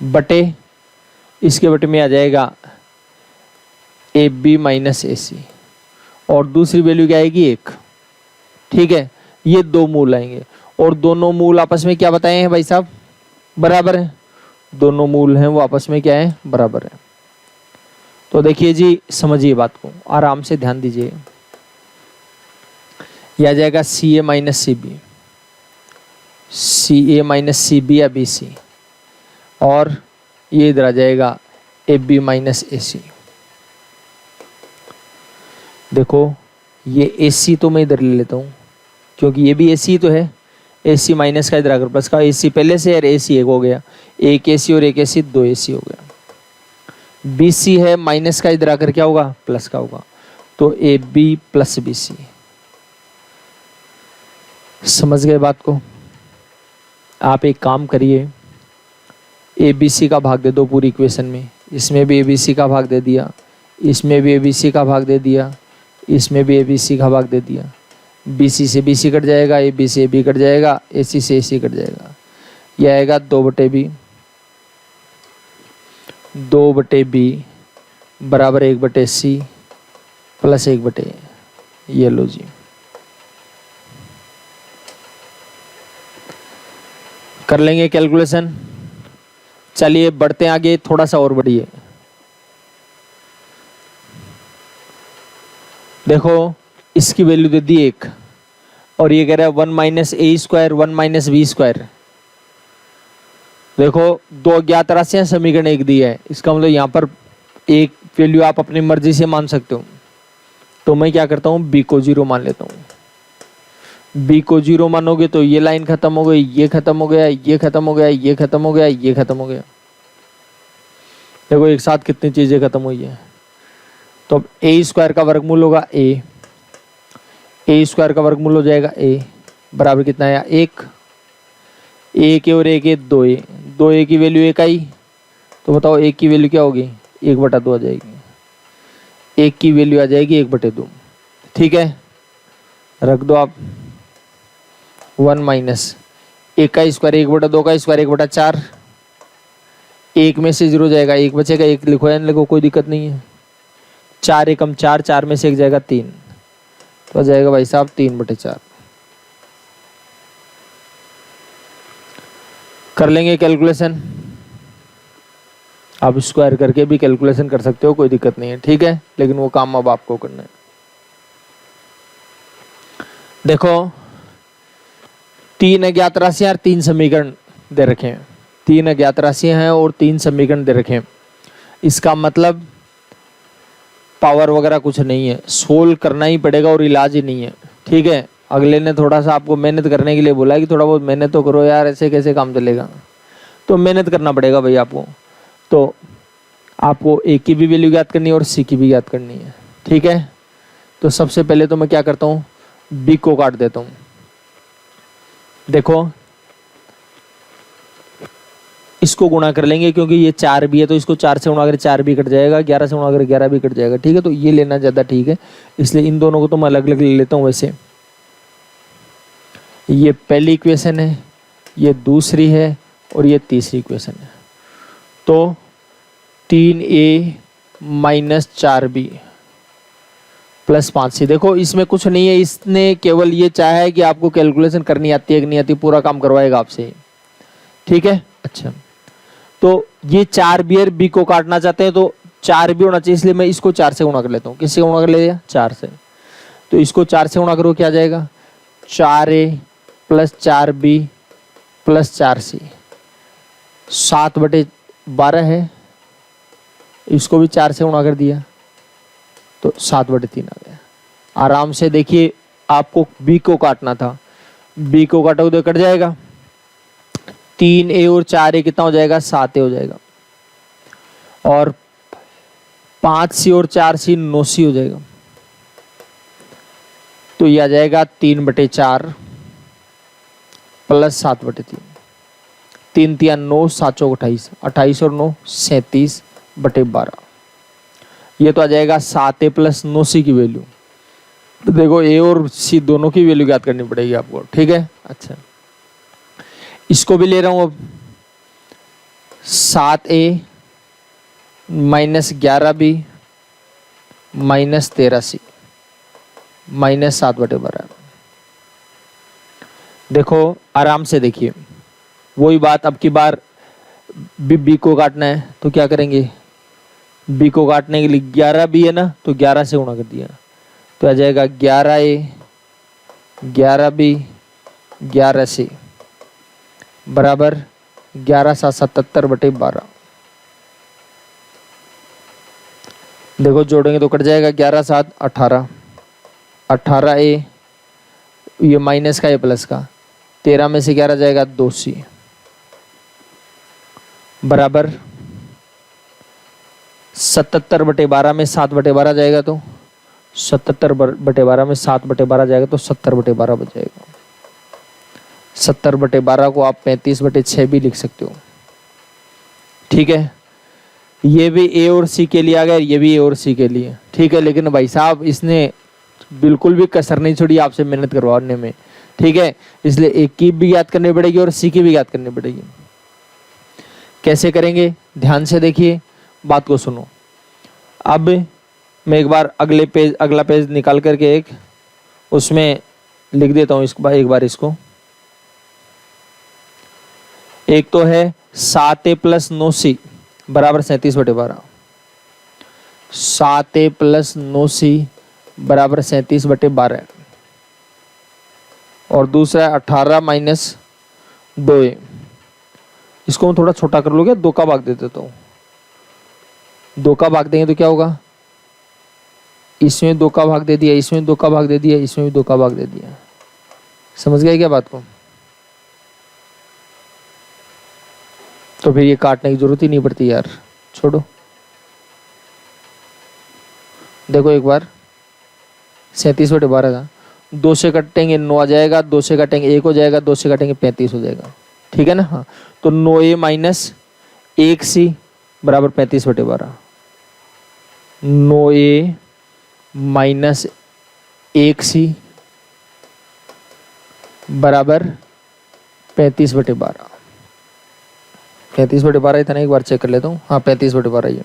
बटे इसके बटे में आ जाएगा AB माइनस AC, और दूसरी वैल्यू क्या आएगी 1। ठीक है, ये दो मूल आएंगे, और दोनों मूल आपस में क्या बताए हैं भाई साहब? बराबर है। दोनों मूल हैं वो आपस में क्या है? बराबर है। तो देखिए जी, समझिए बात को, आराम से ध्यान दीजिए। यह आ जाएगा CA minus CB, CA minus CB या BC, और ये इधर आ जाएगा AB माइनस AC। देखो ये AC तो मैं इधर ले लेता हूँ क्योंकि ये भी AC तो है, AC माइनस का इधर आकर प्लस का, AC पहले से और AC 1 हो गया, एक AC और एक AC 2 AC हो गया। BC है माइनस का इधर आकर क्या होगा? प्लस का होगा, तो AB प्लस BC। समझ गए बात को? आप एक काम करिए, ABC का भाग दे दो पूरी इक्वेशन में, इसमें भी ABC का भाग दे दिया, इसमें भी ABC का भाग दे दिया, इसमें भी ABC का भाग दे दिया। BC से BC कट जाएगा, AB से AB कट जाएगा, AC से AC कट जाएगा। यह आएगा 2/B, 2/B बराबर 1/C प्लस 1/A। ये लो जी, कर लेंगे कैलकुलेशन। चलिए बढ़ते आगे, थोड़ा सा और बढ़िए। देखो इसकी वैल्यू दे दी 1, और ये कह रहा है 1 माइनस A² 1 माइनस B²। देखो दो अज्ञात राशियां, समीकरण एक दी है, इसका मतलब यहाँ पर एक वैल्यू आप अपनी मर्जी से मान सकते हो। तो मैं क्या करता हूँ, B को 0 मान लेता हूँ। B को 0 मानोगे तो ये लाइन खत्म हो गई, ये खत्म हो गया, ये खत्म हो गया, ये खत्म हो गया, ये खत्म हो गया। देखो एक साथ कितनी चीजें खत्म हुई है। तो अब A² का वर्गमूल होगा A² का वर्गमूल हो जाएगा A, बराबर कितना आया? 1। 1 और 1 2A, 2A की वैल्यू 1 आई, तो बताओ 1 की वैल्यू क्या होगी? 1/2 आ जाएगी। 1 की वैल्यू आ जाएगी 1/2। ठीक है, रख दो आप। 1 माइनस एक का स्क्वायर 1/2 का स्क्वायर 1/4, एक में से 0 जाएगा, एक बचेगा, एक लिखो या नहीं लिखो कोई दिक्कत नहीं है। 4 एकम 4, 4 में से एक जाएगा 3, तो आ जाएगा भाई साहब 3/4। कर लेंगे कैलकुलेशन, आप स्क्वायर करके भी कैलकुलेशन कर सकते हो, कोई दिक्कत नहीं है, ठीक है, लेकिन वो काम अब आपको करना है। देखो 3 अज्ञात राशियां और 3 समीकरण दे रखे हैं, 3 अज्ञात राशियां हैं और 3 समीकरण दे रखे हैं। इसका मतलब पावर वगैरह कुछ नहीं है, सोल्व करना ही पड़ेगा और इलाज ही नहीं है, ठीक है। अगले ने थोड़ा सा आपको मेहनत करने के लिए बोला है कि थोड़ा बहुत मेहनत तो करो यार, ऐसे कैसे काम चलेगा, तो मेहनत करना पड़ेगा भाई आपको। तो आपको ए की भी वैल्यू ज्ञात करनी है और सी की भी ज्ञात करनी है, ठीक है। तो सबसे पहले तो मैं क्या करता हूँ, बी को काट देता हूँ। देखो इसको गुणा कर लेंगे, क्योंकि ये 4 भी है तो इसको 4 से गुणा करें 4 भी कट जाएगा, 11 से गुणा करें 11 भी कट जाएगा, ठीक है। तो ये लेना ज़्यादा ठीक है, इसलिए इन दोनों को तो मैं अलग अलग ले लेता हूँ। वैसे ये पहली इक्वेशन है, ये दूसरी है और ये तीसरी इक्वेशन है। तो 3a minus 4b plus 5c। देखो इसमें कुछ नहीं है, इसने केवल ये चाहा है कि आपको कैलकुलेशन करनी आती है कि नहीं आती, पूरा काम करवाएगा आपसे, ठीक है। अच्छा, तो ये 4b और b को काटना चाहते हैं तो 4b होना चाहिए, इसलिए मैं इसको 4 से गुणा कर लेता हूँ। किससे गुणा कर लिया, 4 से। तो इसको 4 से गुणा करो, क्या आ जाएगा, 4a plus 4b plus 4c, 7/12 है। इसको भी 4 से गुणा कर दिया तो 7/3 आ गया। आराम से देखिए, आपको b को काटना था, b को काटोगे तो कट जाएगा, 3a और 4a कितना हो जाएगा, 7a हो जाएगा, और 5c और 4c 9c हो जाएगा। तो ये आ जाएगा 3/4 प्लस 7/3, 3 3 9, 7 चौक 28, 28 और 9 37/12। ये तो आ जाएगा 7a प्लस 9c की वैल्यू। तो देखो ए और सी दोनों की वैल्यू ज्ञात करनी पड़ेगी आपको, ठीक है। अच्छा, इसको भी ले रहा हूं अब, 7a minus 11b minus 13c minus 7/12। देखो आराम से देखिए, वही बात, अब की बार बी को काटना है तो क्या करेंगे, बी को काटने के लिए 11b है ना, तो 11 से गुणा कर दिया, तो आ जाएगा 11a 11b 11c बराबर 11 7 77/12। देखो जोड़ेंगे तो कट जाएगा, 11 7 18, 18a, ये माइनस का ये प्लस का, 13 में से 11 जाएगा 2c बराबर 77/12 में 7/12 जाएगा, तो 77/12 में 7/12 जाएगा तो 70/12 बच जाएगा। 70/12 को आप 35/6 भी लिख सकते हो, ठीक है। ये भी ए और सी के लिए आ गया, ये भी ए और सी के लिए, ठीक है। लेकिन भाई साहब इसने बिल्कुल भी कसर नहीं छोड़ी आपसे मेहनत करवाने में, ठीक है। इसलिए ए की भी याद करनी पड़ेगी और सी की भी याद करनी पड़ेगी। कैसे करेंगे, ध्यान से देखिए, बात को सुनो। अब मैं एक बार अगला पेज निकाल करके एक उसमें लिख देता हूँ एक बार इसको। एक तो है 7a प्लस 9c बराबर 37/12, 7a प्लस 9c बराबर 37/12, और दूसरा है 18 माइनस 2a। इसको मैं थोड़ा छोटा कर लूँगा, 2 का भाग दे देता हूँ। 2 का भाग देंगे तो क्या होगा, इसमें 2 का भाग दे दिया, इसमें 2 का भाग दे दिया, इसमें भी 2 का भाग दे दिया। समझ गए क्या बात को? तो फिर ये काटने की जरूरत ही नहीं पड़ती यार, छोड़ो। देखो एक बार 37/12 था, 2 से कटेंगे 9 आ जाएगा, 2 से काटेंगे 1 हो जाएगा, 2 से काटेंगे 35 हो जाएगा, ठीक है ना। हाँ, तो 9a माइनस 1c बराबर 35/12, 9a माइनस 1c बराबर 35/12, 35/12 इतना, एक बार चेक कर लेता हूँ। हाँ 35/12 ये।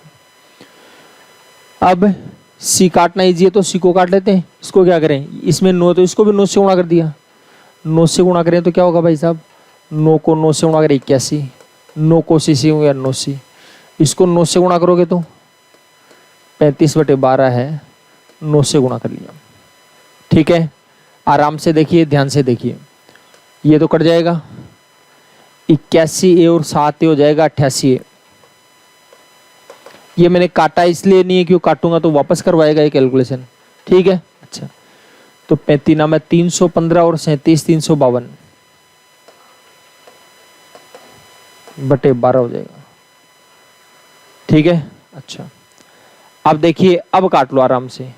अब सी काटना ईजी है तो सी को काट लेते हैं। इसको क्या करें, इसमें 9 तो इसको भी 9 से गुणा कर दिया। 9 से गुणा करें तो क्या होगा भाई साहब, 9 को 9 से गुणा करें 81, 9 को सी हो गया 9 सी। इसको 9 से गुणा करोगे तो 35/12 है, 9 से गुणा कर लिया। ठीक है, आराम से देखिए, ध्यान से देखिए, ये तो कट जाएगा, 81A और 7A हो जाएगा 88A। ये मैंने काटा इसलिए नहीं है, क्यों काटूंगा तो वापस करवाएगा ये कैलकुलेशन। ठीक है, अच्छा तो 35 नाम है 315 और 37 352 बटे 12 हो जाएगा। ठीक है, अच्छा अब देखिए, अब काट लो आराम से।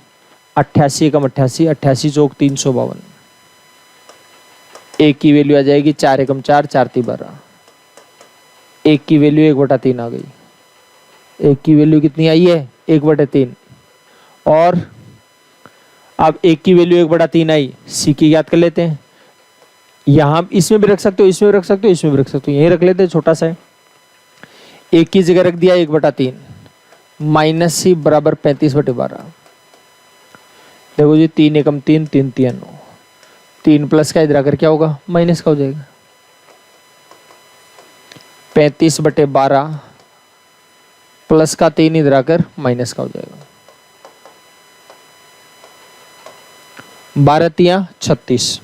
88 एकम 88, 88 चौक 352, एक की वैल्यू आ जाएगी 4 एकम 4, 4 × 12, एक की वैल्यू 1/3 आ गई। एक की वैल्यू कितनी आई है, 1/3। और अब एक की वैल्यू 1/3 आई, सी की याद कर लेते हैं। यहां इसमें भी रख सकते हो, इसमें भी रख सकते हो, इसमें भी रख सकते हो, यही रख लेते हैं, छोटा सा है। एक की जगह रख दिया 1/3, माइनस सी बराबर 35/12। देखो जी, 3 एकम 3, 3 × 9, 3 प्लस का इधर आकर क्या होगा, माइनस का हो जाएगा। 35/12 प्लस का 3 इधर आकर माइनस का हो जाएगा। 12 × 36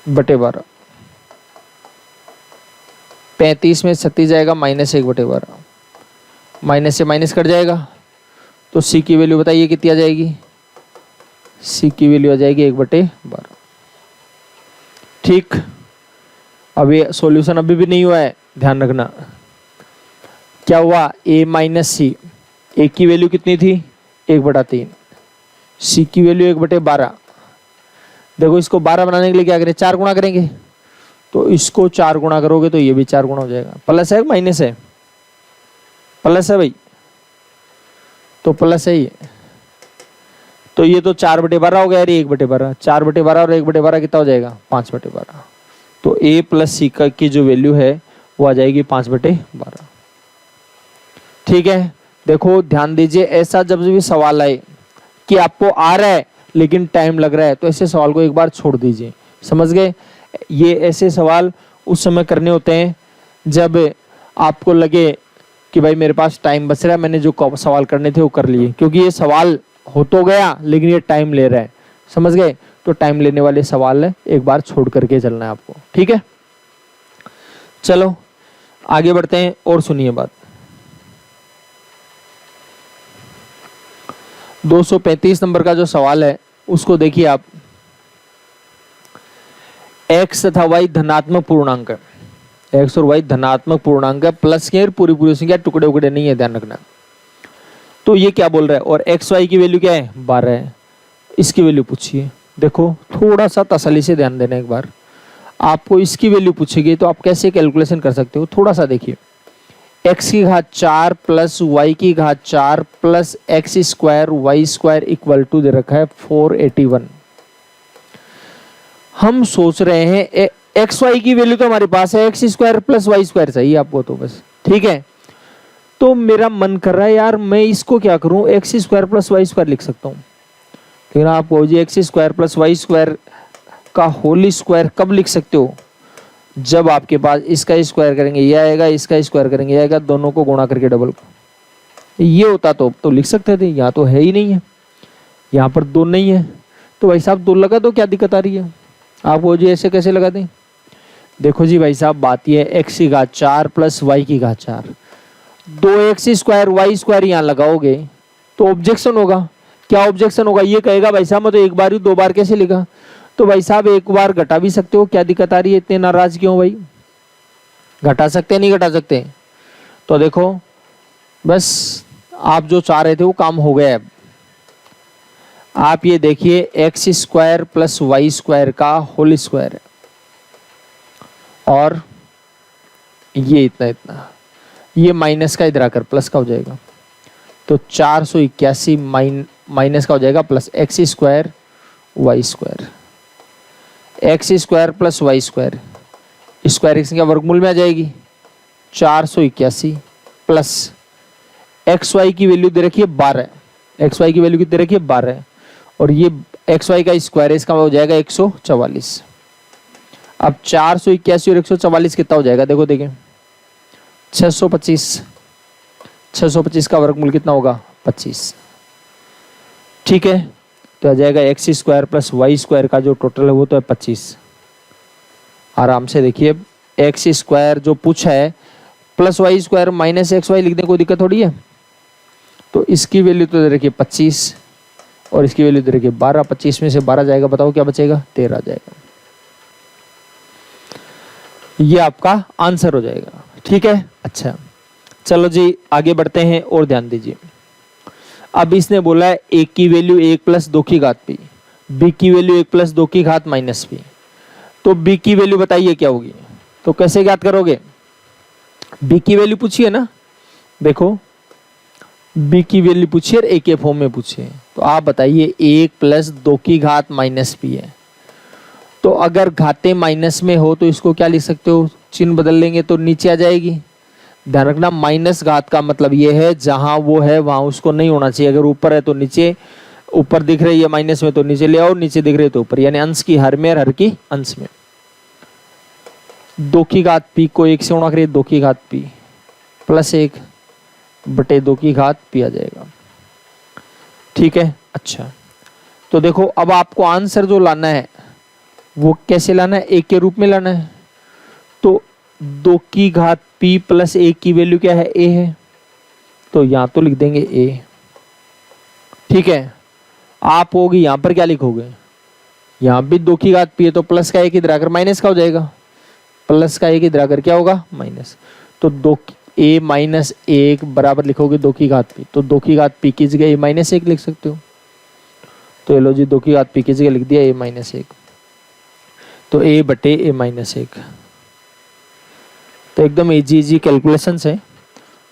बटे 12, 35 में 36 जाएगा, -1/12, माइनस से माइनस कट जाएगा तो सी की वैल्यू बताइए कितनी आ जाएगी, सी की वैल्यू आ जाएगी 1/12। ठीक, अब ये सॉल्यूशन अभी भी नहीं हुआ है, ध्यान रखना। क्या हुआ, a माइनस सी, ए की वैल्यू कितनी थी 1/3, सी की वैल्यू 1/12। देखो इसको 12 बनाने के लिए क्या करें, 4 गुणा करेंगे, तो इसको 4 गुणा करोगे तो ये भी 4 गुणा हो जाएगा। प्लस है माइनस है, प्लस है भाई, तो प्लस है ये, तो ये तो 4/12 हो गया, अरे 1/12, 4/12 और 1/12 कितना हो जाएगा, 5/12। तो a प्लस सी की जो वैल्यू है वो आ जाएगी 5/12। ठीक है, देखो ध्यान दीजिए, ऐसा जब भी सवाल आए कि आपको आ रहा है लेकिन टाइम लग रहा है, तो ऐसे सवाल को एक बार छोड़ दीजिए। समझ गए, ये ऐसे सवाल उस समय करने होते हैं जब आपको लगे कि भाई मेरे पास टाइम बच रहा है, मैंने जो सवाल करने थे वो कर लिए, क्योंकि ये सवाल हो तो गया लेकिन ये टाइम ले रहा है। समझ गए, तो टाइम लेने वाले सवाल है, एक बार छोड़ करके चलना है आपको। ठीक है, चलो आगे बढ़ते हैं और सुनिए बात। 235 नंबर का जो सवाल है उसको देखिए आप। x तथा y धनात्मक पूर्णांक है, x और y धनात्मक पूर्णांक है, प्लस के पूरी संख्या, टुकड़े उकड़े नहीं है, ध्यान रखना। तो ये क्या बोल रहा है, और एक्स वाई की वैल्यू क्या है 12 है, इसकी वैल्यू पूछिए। देखो थोड़ा सा तसल्ली से ध्यान देना, एक बार आपको इसकी वैल्यू पूछेगी तो आप कैसे कैलकुलेशन कर सकते हो, थोड़ा सा देखिए। x की घात 4 प्लस y की घात 4 plus x square y square equal to दे रखा है 481। हम सोच रहे हैं एक्स वाई की वैल्यू तो हमारे पास है, x square plus y square चाहिए आपको, तो बस ठीक है। तो मेरा मन कर रहा है यार मैं इसको क्या करूं, x square plus y square लिख सकता हूं, लेकिन आप कहोगे x square plus y square का होल स्क्वायर कब लिख सकते हो, जब आपके पास इसका स्क्वायर करेंगे ये आएगा, इसका स्क्वायर करेंगे ये आएगा, दोनों को गुणा करके डबल को ये होता तो लिख सकते थे। यहाँ तो है ही नहीं है, यहाँ पर 2 नहीं है, तो भाई साहब 2 लगा दो, क्या दिक्कत आ रही है। आप वो जी ऐसे कैसे लगा दें, देखो जी भाई साहब बात ये है, एक्स की घात 4 प्लस वाई की घात 4, 2x स्क्वायर वाई स्क्वायर यहाँ लगाओगे तो ऑब्जेक्शन होगा। क्या ऑब्जेक्शन होगा, ये कहेगा भाई साहब मैं तो एक बार ही 2 बार कैसे लिखा, तो भाई साहब एक बार घटा भी सकते हो, क्या दिक्कत आ रही है, इतने नाराज क्यों भाई, घटा सकते हैं, नहीं घटा सकते। तो देखो बस आप जो चाह रहे थे वो काम हो गया। अब आप ये देखिए x square plus y square का होल स्क्वायर है, और ये इतना ये माइनस का इधर आकर प्लस का हो जाएगा, तो 481 माइनस का हो जाएगा plus x square y square. X square plus y square, square की संख्या वर्गमूल में आ जाएगी 481 प्लस एक्स वाई की वैल्यू दे रखी है 12, एक्स वाई की वैल्यू कितनी रखी है 12, और ये एक्स वाई का स्क्वायर है, इसका हो जाएगा 144। अब 481 और 144 कितना हो जाएगा, देखो देखें 625, 625 का वर्गमूल कितना होगा 25। ठीक है, तो आ जाएगा x square plus y square का जो टोटल है वो तो है 25। आराम से देखिए, एक्स स्क्वायर जो पूछा है plus y square minus x y लिख दें, कोई दिक्कत थोड़ी है। तो इसकी वैल्यू तो दे रखिए 25 और इसकी वैल्यू दे रखिए 12, 25 में से 12 जाएगा, बताओ क्या बचेगा, 13 जाएगा। ये आपका आंसर हो जाएगा। ठीक है, अच्छा चलो जी आगे बढ़ते हैं और ध्यान दीजिए। अब इसने बोला है ए की वैल्यू 1 प्लस 2 की घात पी, बी की वैल्यू 1 प्लस 2 की घात माइनस पी। तो बी की वैल्यू बताइए क्या होगी, तो कैसे ज्ञात करोगे, बी की वैल्यू पूछिए ना, देखो बी की वैल्यू पूछिए और ए के फॉर्म में पूछिए, तो आप बताइए 1 प्लस 2 की घात माइनस पी है। तो अगर घातें माइनस में हो तो इसको क्या लिख सकते हो, चिन्ह बदल लेंगे तो नीचे आ जाएगी। ध्यान रखना माइनस घात का मतलब ये है जहां वो है वहां उसको नहीं होना चाहिए, अगर ऊपर है तो नीचे, ऊपर दिख रही है माइनस में तो नीचे ले आओ, नीचे दिख रही है तो ऊपर, यानी अंश की हर में और हर की अंश में। 2 की घात पी को 1 से गुणा करिए, 2 की घात पी प्लस 1 बटे 2 की घात पी आ जाएगा। ठीक है, अच्छा तो देखो अब आपको आंसर जो लाना है वो कैसे लाना है, 1 के रूप में लाना है। तो 2 की घात p प्लस 1 की वैल्यू क्या है, a है, तो यहां तो लिख देंगे a। ठीक है, आप होगी यहां पर क्या लिखोगे, यहां भी 2 की घात p है तो प्लस का 1 इधर आकर माइनस का हो जाएगा, प्लस का 1 इधर आकर क्या होगा माइनस। तो 2 a माइनस 1 बराबर लिखोगे 2 की घात p, तो 2 की घात p की जगह a माइनस 1 लिख सकते हो। तो ये लो जी 2 की घात p की जगह लिख दिया a माइनस 1, तो a बटे a माइनस 1। तो एकदम इजी कैलकुलेशंस है,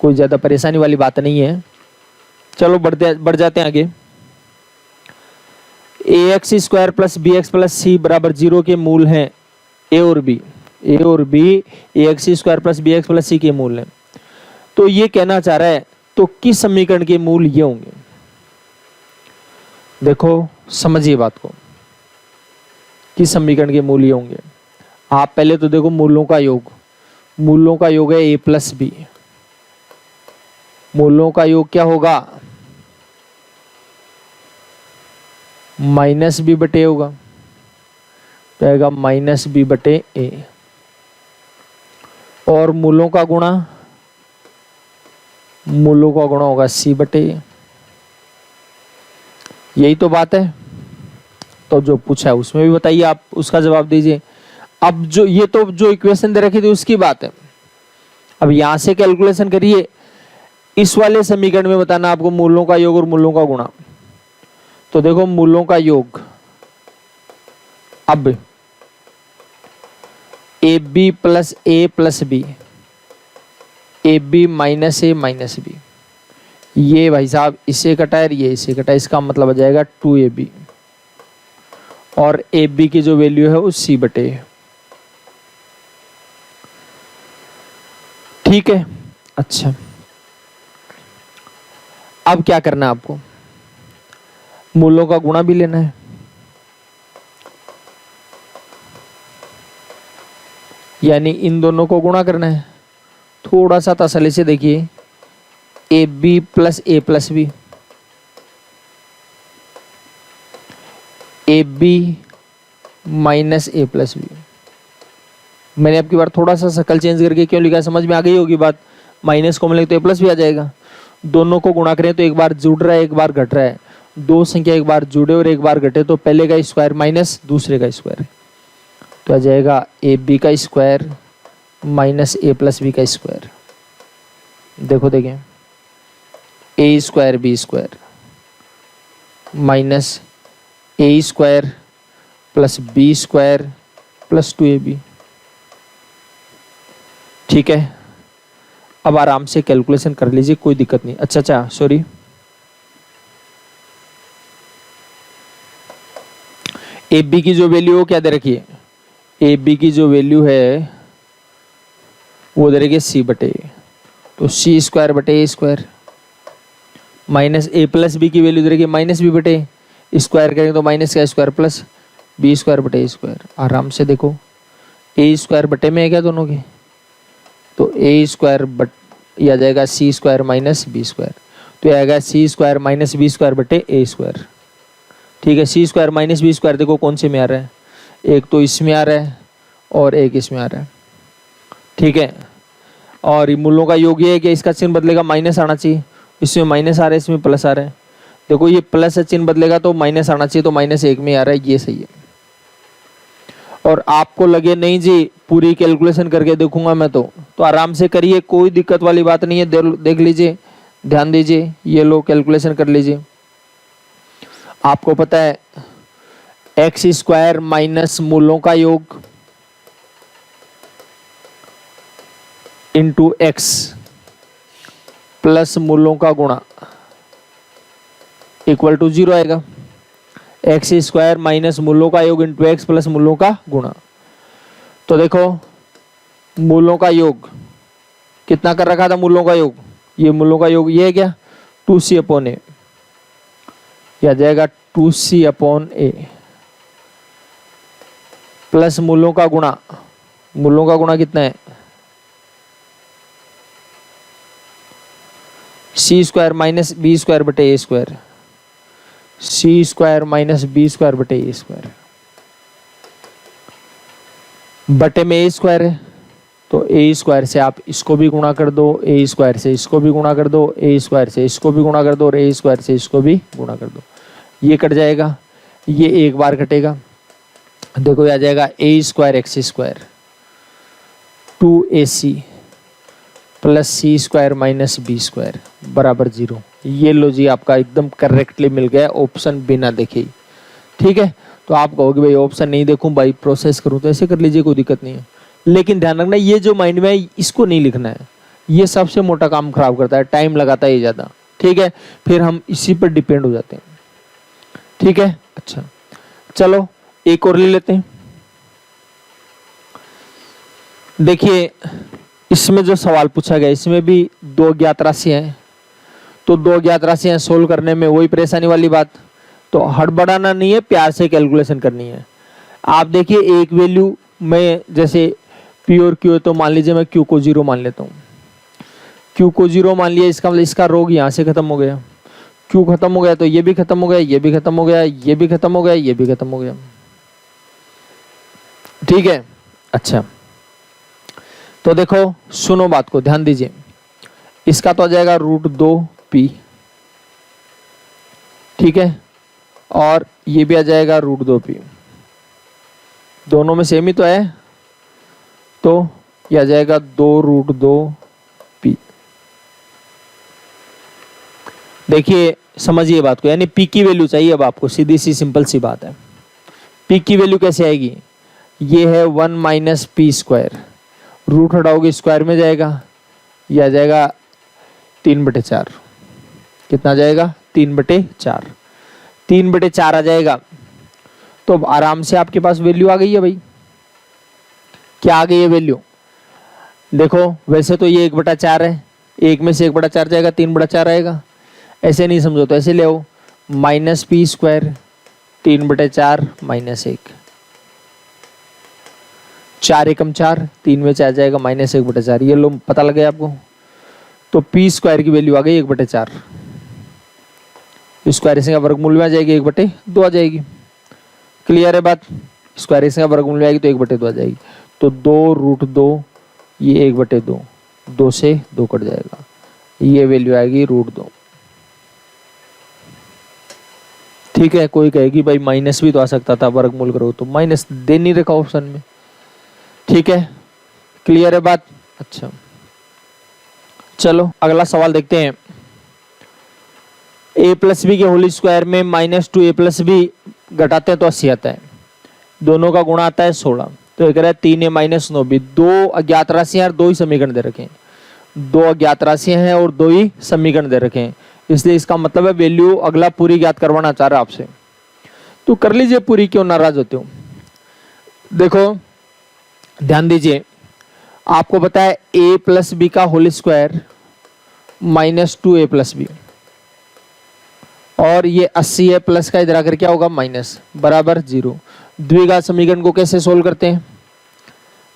कोई ज़्यादा परेशानी वाली बात नहीं है। चलो बढ़ जाते हैं आगे। A x square plus b x plus c बराबर 0 के मूल हैं ए और बी, ए और b a x square plus b x plus c के मूल हैं। तो ये कहना चाह रहा है तो किस समीकरण के मूल ये होंगे, देखो समझिए बात को, किस समीकरण के मूल ये होंगे। आप पहले तो देखो मूलों का योग, मूलों का योग है a प्लस बी, मूलों का योग क्या होगा माइनस बी बटे a होगा, तो आएगा माइनस बी बटे a। और मूलों का गुणा, मूलों का गुणा होगा c बटे a। यही तो बात है, तो जो पूछा है उसमें भी बताइए, आप उसका जवाब दीजिए। अब जो ये तो जो इक्वेशन दे रखी थी उसकी बात है, अब यहां से कैलकुलेशन करिए। इस वाले समीकरण में बताना आपको मूलों का योग और मूलों का गुणा। तो देखो मूलों का योग, अब a b plus a plus b, a b minus a minus b, ये भाई साहब इससे कटा है, ये इससे कटा, इसका मतलब आ जाएगा 2ab, और ए बी की जो वैल्यू है वो c बटे। ठीक है, अच्छा अब क्या करना है आपको, मूलों का गुणा भी लेना है। यानी इन दोनों को गुणा करना है। थोड़ा सा तसल्ली से देखिए, a b plus a plus b, a b minus a plus b. मैंने आपकी बार थोड़ा सा शक्ल चेंज करके क्यों लिखा, समझ में आ गई होगी बात। माइनस को मिलेगा तो ए प्लस भी आ जाएगा। दोनों को गुणा करें तो एक बार जुड़ रहा है एक बार घट रहा है, दो संख्या एक बार जुड़े और एक बार घटे तो पहले का स्क्वायर माइनस दूसरे का स्क्वायर, तो आ जाएगा ए बी का square minus a plus b का स्क्वायर। देखो देखें, a square b square minus a square plus b square plus 2ab। ठीक है, अब आराम से कैलकुलेशन कर लीजिए, कोई दिक्कत नहीं। अच्छा सॉरी, ए बी की जो वैल्यू हो क्या दे रखी है ए बी की जो वैल्यू है वो दे रही सी बटे ए, तो सी स्क्वायर बटे ए square minus a plus B की वैल्यू दे रही माइनस बी बटे स्क्वायर करेंगे तो माइनस का स्क्वायर प्लस बी स्क्वायर बटे ए स्क्वायर। आराम से देखो ए स्क्वायर बटे में है क्या दोनों के, तो ए स्क्वायर बट ये आ जाएगा सी स्क्वायर माइनस बी स्क्वायर, तो ये आएगा सी स्क्वायर माइनस बी स्क्वायर बटे ए स्क्वायर। ठीक है, सी स्क्वायर माइनस बी स्क्वायर देखो कौन से में आ रहा है, एक तो इसमें आ रहा है और एक इसमें आ रहा है। ठीक है, और ये मूलों का योग ये है कि इसका चिन्ह बदलेगा माइनस आना चाहिए, इसमें माइनस आ रहा है इसमें प्लस आ रहा है। देखो ये प्लस से चिन्ह बदलेगा तो माइनस आना चाहिए, तो माइनस एक में आ रहा है, ये सही है। और आपको लगे नहीं जी पूरी कैलकुलेशन करके देखूंगा मैं, तो आराम से करिए, कोई दिक्कत वाली बात नहीं है। देख लीजिए, ध्यान दीजिए, ये लो कैलकुलेशन कर लीजिए। आपको पता है एक्स स्क्वायर माइनस मूलों का योग इंटू एक्स प्लस मूलों का गुणा इक्वल टू 0 आएगा। एक्स स्क्वायर माइनस मूलों का योग इंटू एक्स प्लस मूलों का गुणा, तो देखो मूलों का योग कितना कर रखा था, मूलों का योग, ये मूलों का योग ये है क्या 2c अपॉन ए, आ जाएगा 2c अपॉन ए प्लस मूलों का गुणा, मूलों का गुणा कितना है सी स्क्वायर माइनस बी स्क्वायर बटे ए स्क्वायर, सी स्क्वायर माइनस बी स्क्वायर बटे ए स्क्वायर, बटे में ए स्क्वायर है तो ए स्क्वायर से आप इसको भी गुणा कर दो, ए स्क्वायर से इसको भी गुणा कर दो, ए स्क्वायर से इसको भी गुणा कर दो और ए स्क्वायर से इसको भी गुणा कर दो। ये कट जाएगा, ये एक बार कटेगा, देखो ये आ जाएगा a square x square 2ac plus c square minus b square बराबर 0। ये लो जी आपका एकदम करेक्टली मिल गया ऑप्शन बिना देखे ही। ठीक है, तो आप कहोगे भाई ऑप्शन नहीं देखूं भाई प्रोसेस करूं, तो ऐसे कर लीजिए, कोई दिक्कत नहीं है। लेकिन ध्यान रखना ये जो माइंड में है इसको नहीं लिखना है, ये सबसे मोटा काम खराब करता है, टाइम लगाता है ये ज़्यादा। ठीक है, फिर हम इसी पर डिपेंड हो जाते हैं। ठीक है, अच्छा चलो एक और ले लेते हैं। देखिए इसमें जो सवाल पूछा गया इसमें भी दो ज्ञात राशियां हैं, तो दो ज्ञात राशियां सोल्व करने में वही परेशानी वाली बात, तो हड़बड़ाना नहीं है, प्यार से कैलकुलेशन करनी है। आप देखिए एक वैल्यू में जैसे पी और क्यू है, तो मान लीजिए मैं क्यू को 0 मान लेता हूँ, क्यू को 0 मान लिया, इसका मतलब इसका रोग यहाँ से खत्म हो गया, क्यू खत्म हो गया तो ये भी खत्म हो गया, ये भी खत्म हो गया, ये भी खत्म हो गया, ये भी खत्म हो गया। ठीक है, अच्छा तो देखो सुनो बात को, ध्यान दीजिए, इसका तो आ जाएगा √2p, ठीक है, और ये भी आ जाएगा √2p, दोनों में सेम ही तो है, तो ये आ जाएगा 2√2p। देखिए समझिए बात को, यानी p की वैल्यू चाहिए अब आपको, सीधी सी सिंपल सी बात है। p की वैल्यू कैसे आएगी, ये है 1 माइनस पी स्क्वायर, रूट हटाओगे स्क्वायर में जाएगा, ये आ जाएगा 3/4, कितना आ जाएगा 3/4, 3/4 आ जाएगा। तो अब आराम से आपके पास वैल्यू आ गई है भाई, क्या आ गई है वैल्यू, देखो वैसे तो ये 1/4 है, एक में से 1/4 जाएगा, 3/4 आएगा, ऐसे नहीं समझो तो ऐसे ले आओ, माइनस पी स्क्वायर 3/4 माइनस 1, 4 एकम 4, 3 में से आ जाएगा माइनस 1/4, ये लो पता लग गया आपको। तो पी स्क्वायर की वैल्यू आ गई 1/4, स्क्वायर इसका वर्गमूल में आ जाएगी 1/2 आ जाएगी, क्लियर है बात, स्क्वायर इसका वर्गमूल में आएगी तो 1/2 आ जाएगी, तो 2√2, ये 1/2, 2 से 2 कट जाएगा, ये वैल्यू आएगी √2। ठीक है, कोई कहेगी भाई माइनस भी तो आ सकता था, वर्गमूल करो, तो माइनस दे नहीं रखा ऑप्शन में। ठीक है, क्लियर है बात, अच्छा चलो अगला सवाल देखते हैं। a प्लस बी के होल स्क्वायर में -2a प्लस बी घटाते हैं तो 80 आता है, दोनों का गुणा आता है 16, तो ये कह रहा है 3a माइनस 9b, दो अज्ञात राशियां और दो ही समीकरण दे रखे हैं, दो अज्ञात राशियां हैं और दो ही समीकरण दे रखे हैं, इसलिए इसका मतलब है वैल्यू अगला पूरी ज्ञात करवाना चाह रहा है आपसे, तो कर लीजिए पूरी, क्यों नाराज होते हो। देखो ध्यान दीजिए, आपको पता है a प्लस बी का whole square minus 2a plus b, और ये 80 है, प्लस का इधर आकर क्या होगा माइनस, बराबर 0। द्विघात समीकरण को कैसे सोल्व करते हैं,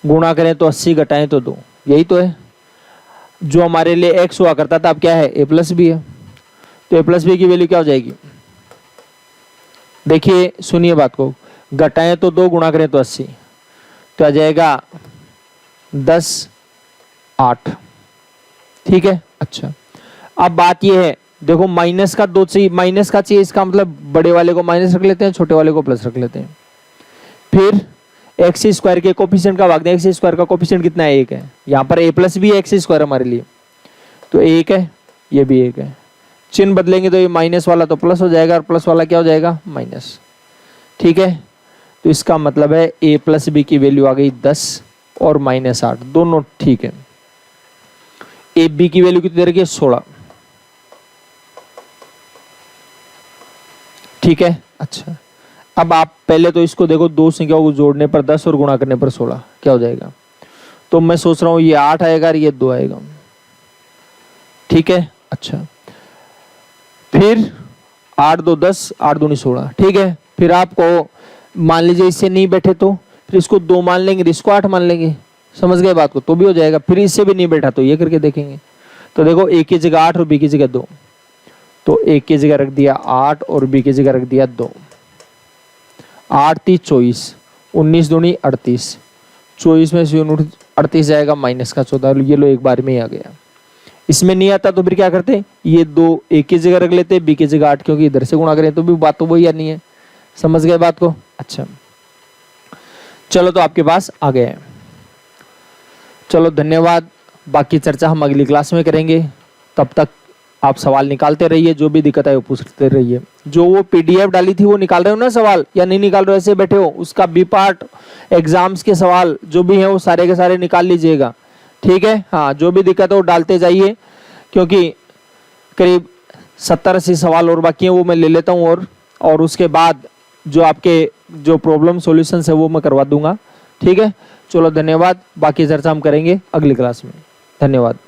गुणा करें तो 80, घटाएं तो 2, यही तो है। जो हमारे लिए x हुआ करता था अब क्या है, a प्लस बी है, तो a प्लस बी की वैल्यू क्या हो जाएगी, देखिए सुनिए बात को, घटाएं तो 2, गुणा करें तो 80, तो आ जाएगा 10 8। ठीक है, अच्छा अब बात ये है, देखो माइनस का 2 चाहिए, माइनस का चाहिए, इसका मतलब बड़े वाले को माइनस रख लेते हैं, छोटे वाले को प्लस रख लेते हैं। फिर एक्स स्क्वायर के कोफिशिएंट का भाग दें, एक्स स्क्वायर का कोफिशिएंट कितना है, 1 है। यहाँ पर a plus b x square हमारे लिए, तो 1 है, ये भी 1 है। चिन्ह बदलेंगे तो ये माइनस वाला तो प्लस हो जाएगा, और प्लस वाला क्या हो जाएगा, माइनस। ठीक है, तो इसका मतलब है a प्लस बी की वैल्यू आ गई 10 और माइनस 8, दोनों ठीक है। ए बी की वैल्यू कितनी रखी है, 16। ठीक है, अच्छा अब आप पहले तो इसको देखो, दो संख्याओं को जोड़ने पर 10 और गुणा करने पर 16 क्या हो जाएगा, तो मैं सोच रहा हूं ये 8 आएगा और ये 2 आएगा। ठीक है, अच्छा फिर 8 2 10, 8 दूनी 16। ठीक है, फिर आपको मान लीजिए इससे नहीं बैठे तो फिर इसको 2 मान लेंगे, इसको 8 मान लेंगे, समझ गए बात को, तो भी हो जाएगा। फिर इससे भी नहीं बैठा तो ये करके देखेंगे, तो देखो a की जगह 8 और b की जगह 2, तो a की जगह रख दिया 8 और b की जगह रख दिया 2। 8 3 24, 19 दूनी 38, 24 में से 38 जाएगा माइनस का 14, ये लो एक बार में ही आ गया। इसमें नहीं आता तो फिर क्या करते, ये 2 a की जगह रख लेते, b की जगह 8, क्योंकि इधर से गुणा करें तो भी बात तो वही आनी है, समझ गए बात को। अच्छा चलो, तो आपके पास आ गए हैं, चलो धन्यवाद। बाकी चर्चा हम अगली क्लास में करेंगे, तब तक आप सवाल निकालते रहिए, जो भी दिक्कत है वो पूछते रहिए। जो वो पीडीएफ डाली थी वो निकाल रहे हो ना सवाल, या नहीं निकाल रहे हो ऐसे बैठे हो, उसका बी पार्ट एग्जाम्स के सवाल जो भी हैं वो सारे के सारे निकाल लीजिएगा। ठीक है, हाँ जो भी दिक्कत है वो डालते जाइए, क्योंकि करीब 70-80 सवाल और बाकी हैं, वो मैं ले लेता हूँ, और उसके बाद जो आपके जो प्रॉब्लम सॉल्यूशन है वो मैं करवा दूंगा। ठीक है, चलो धन्यवाद। बाकी चर्चा हम करेंगे अगली क्लास में। धन्यवाद।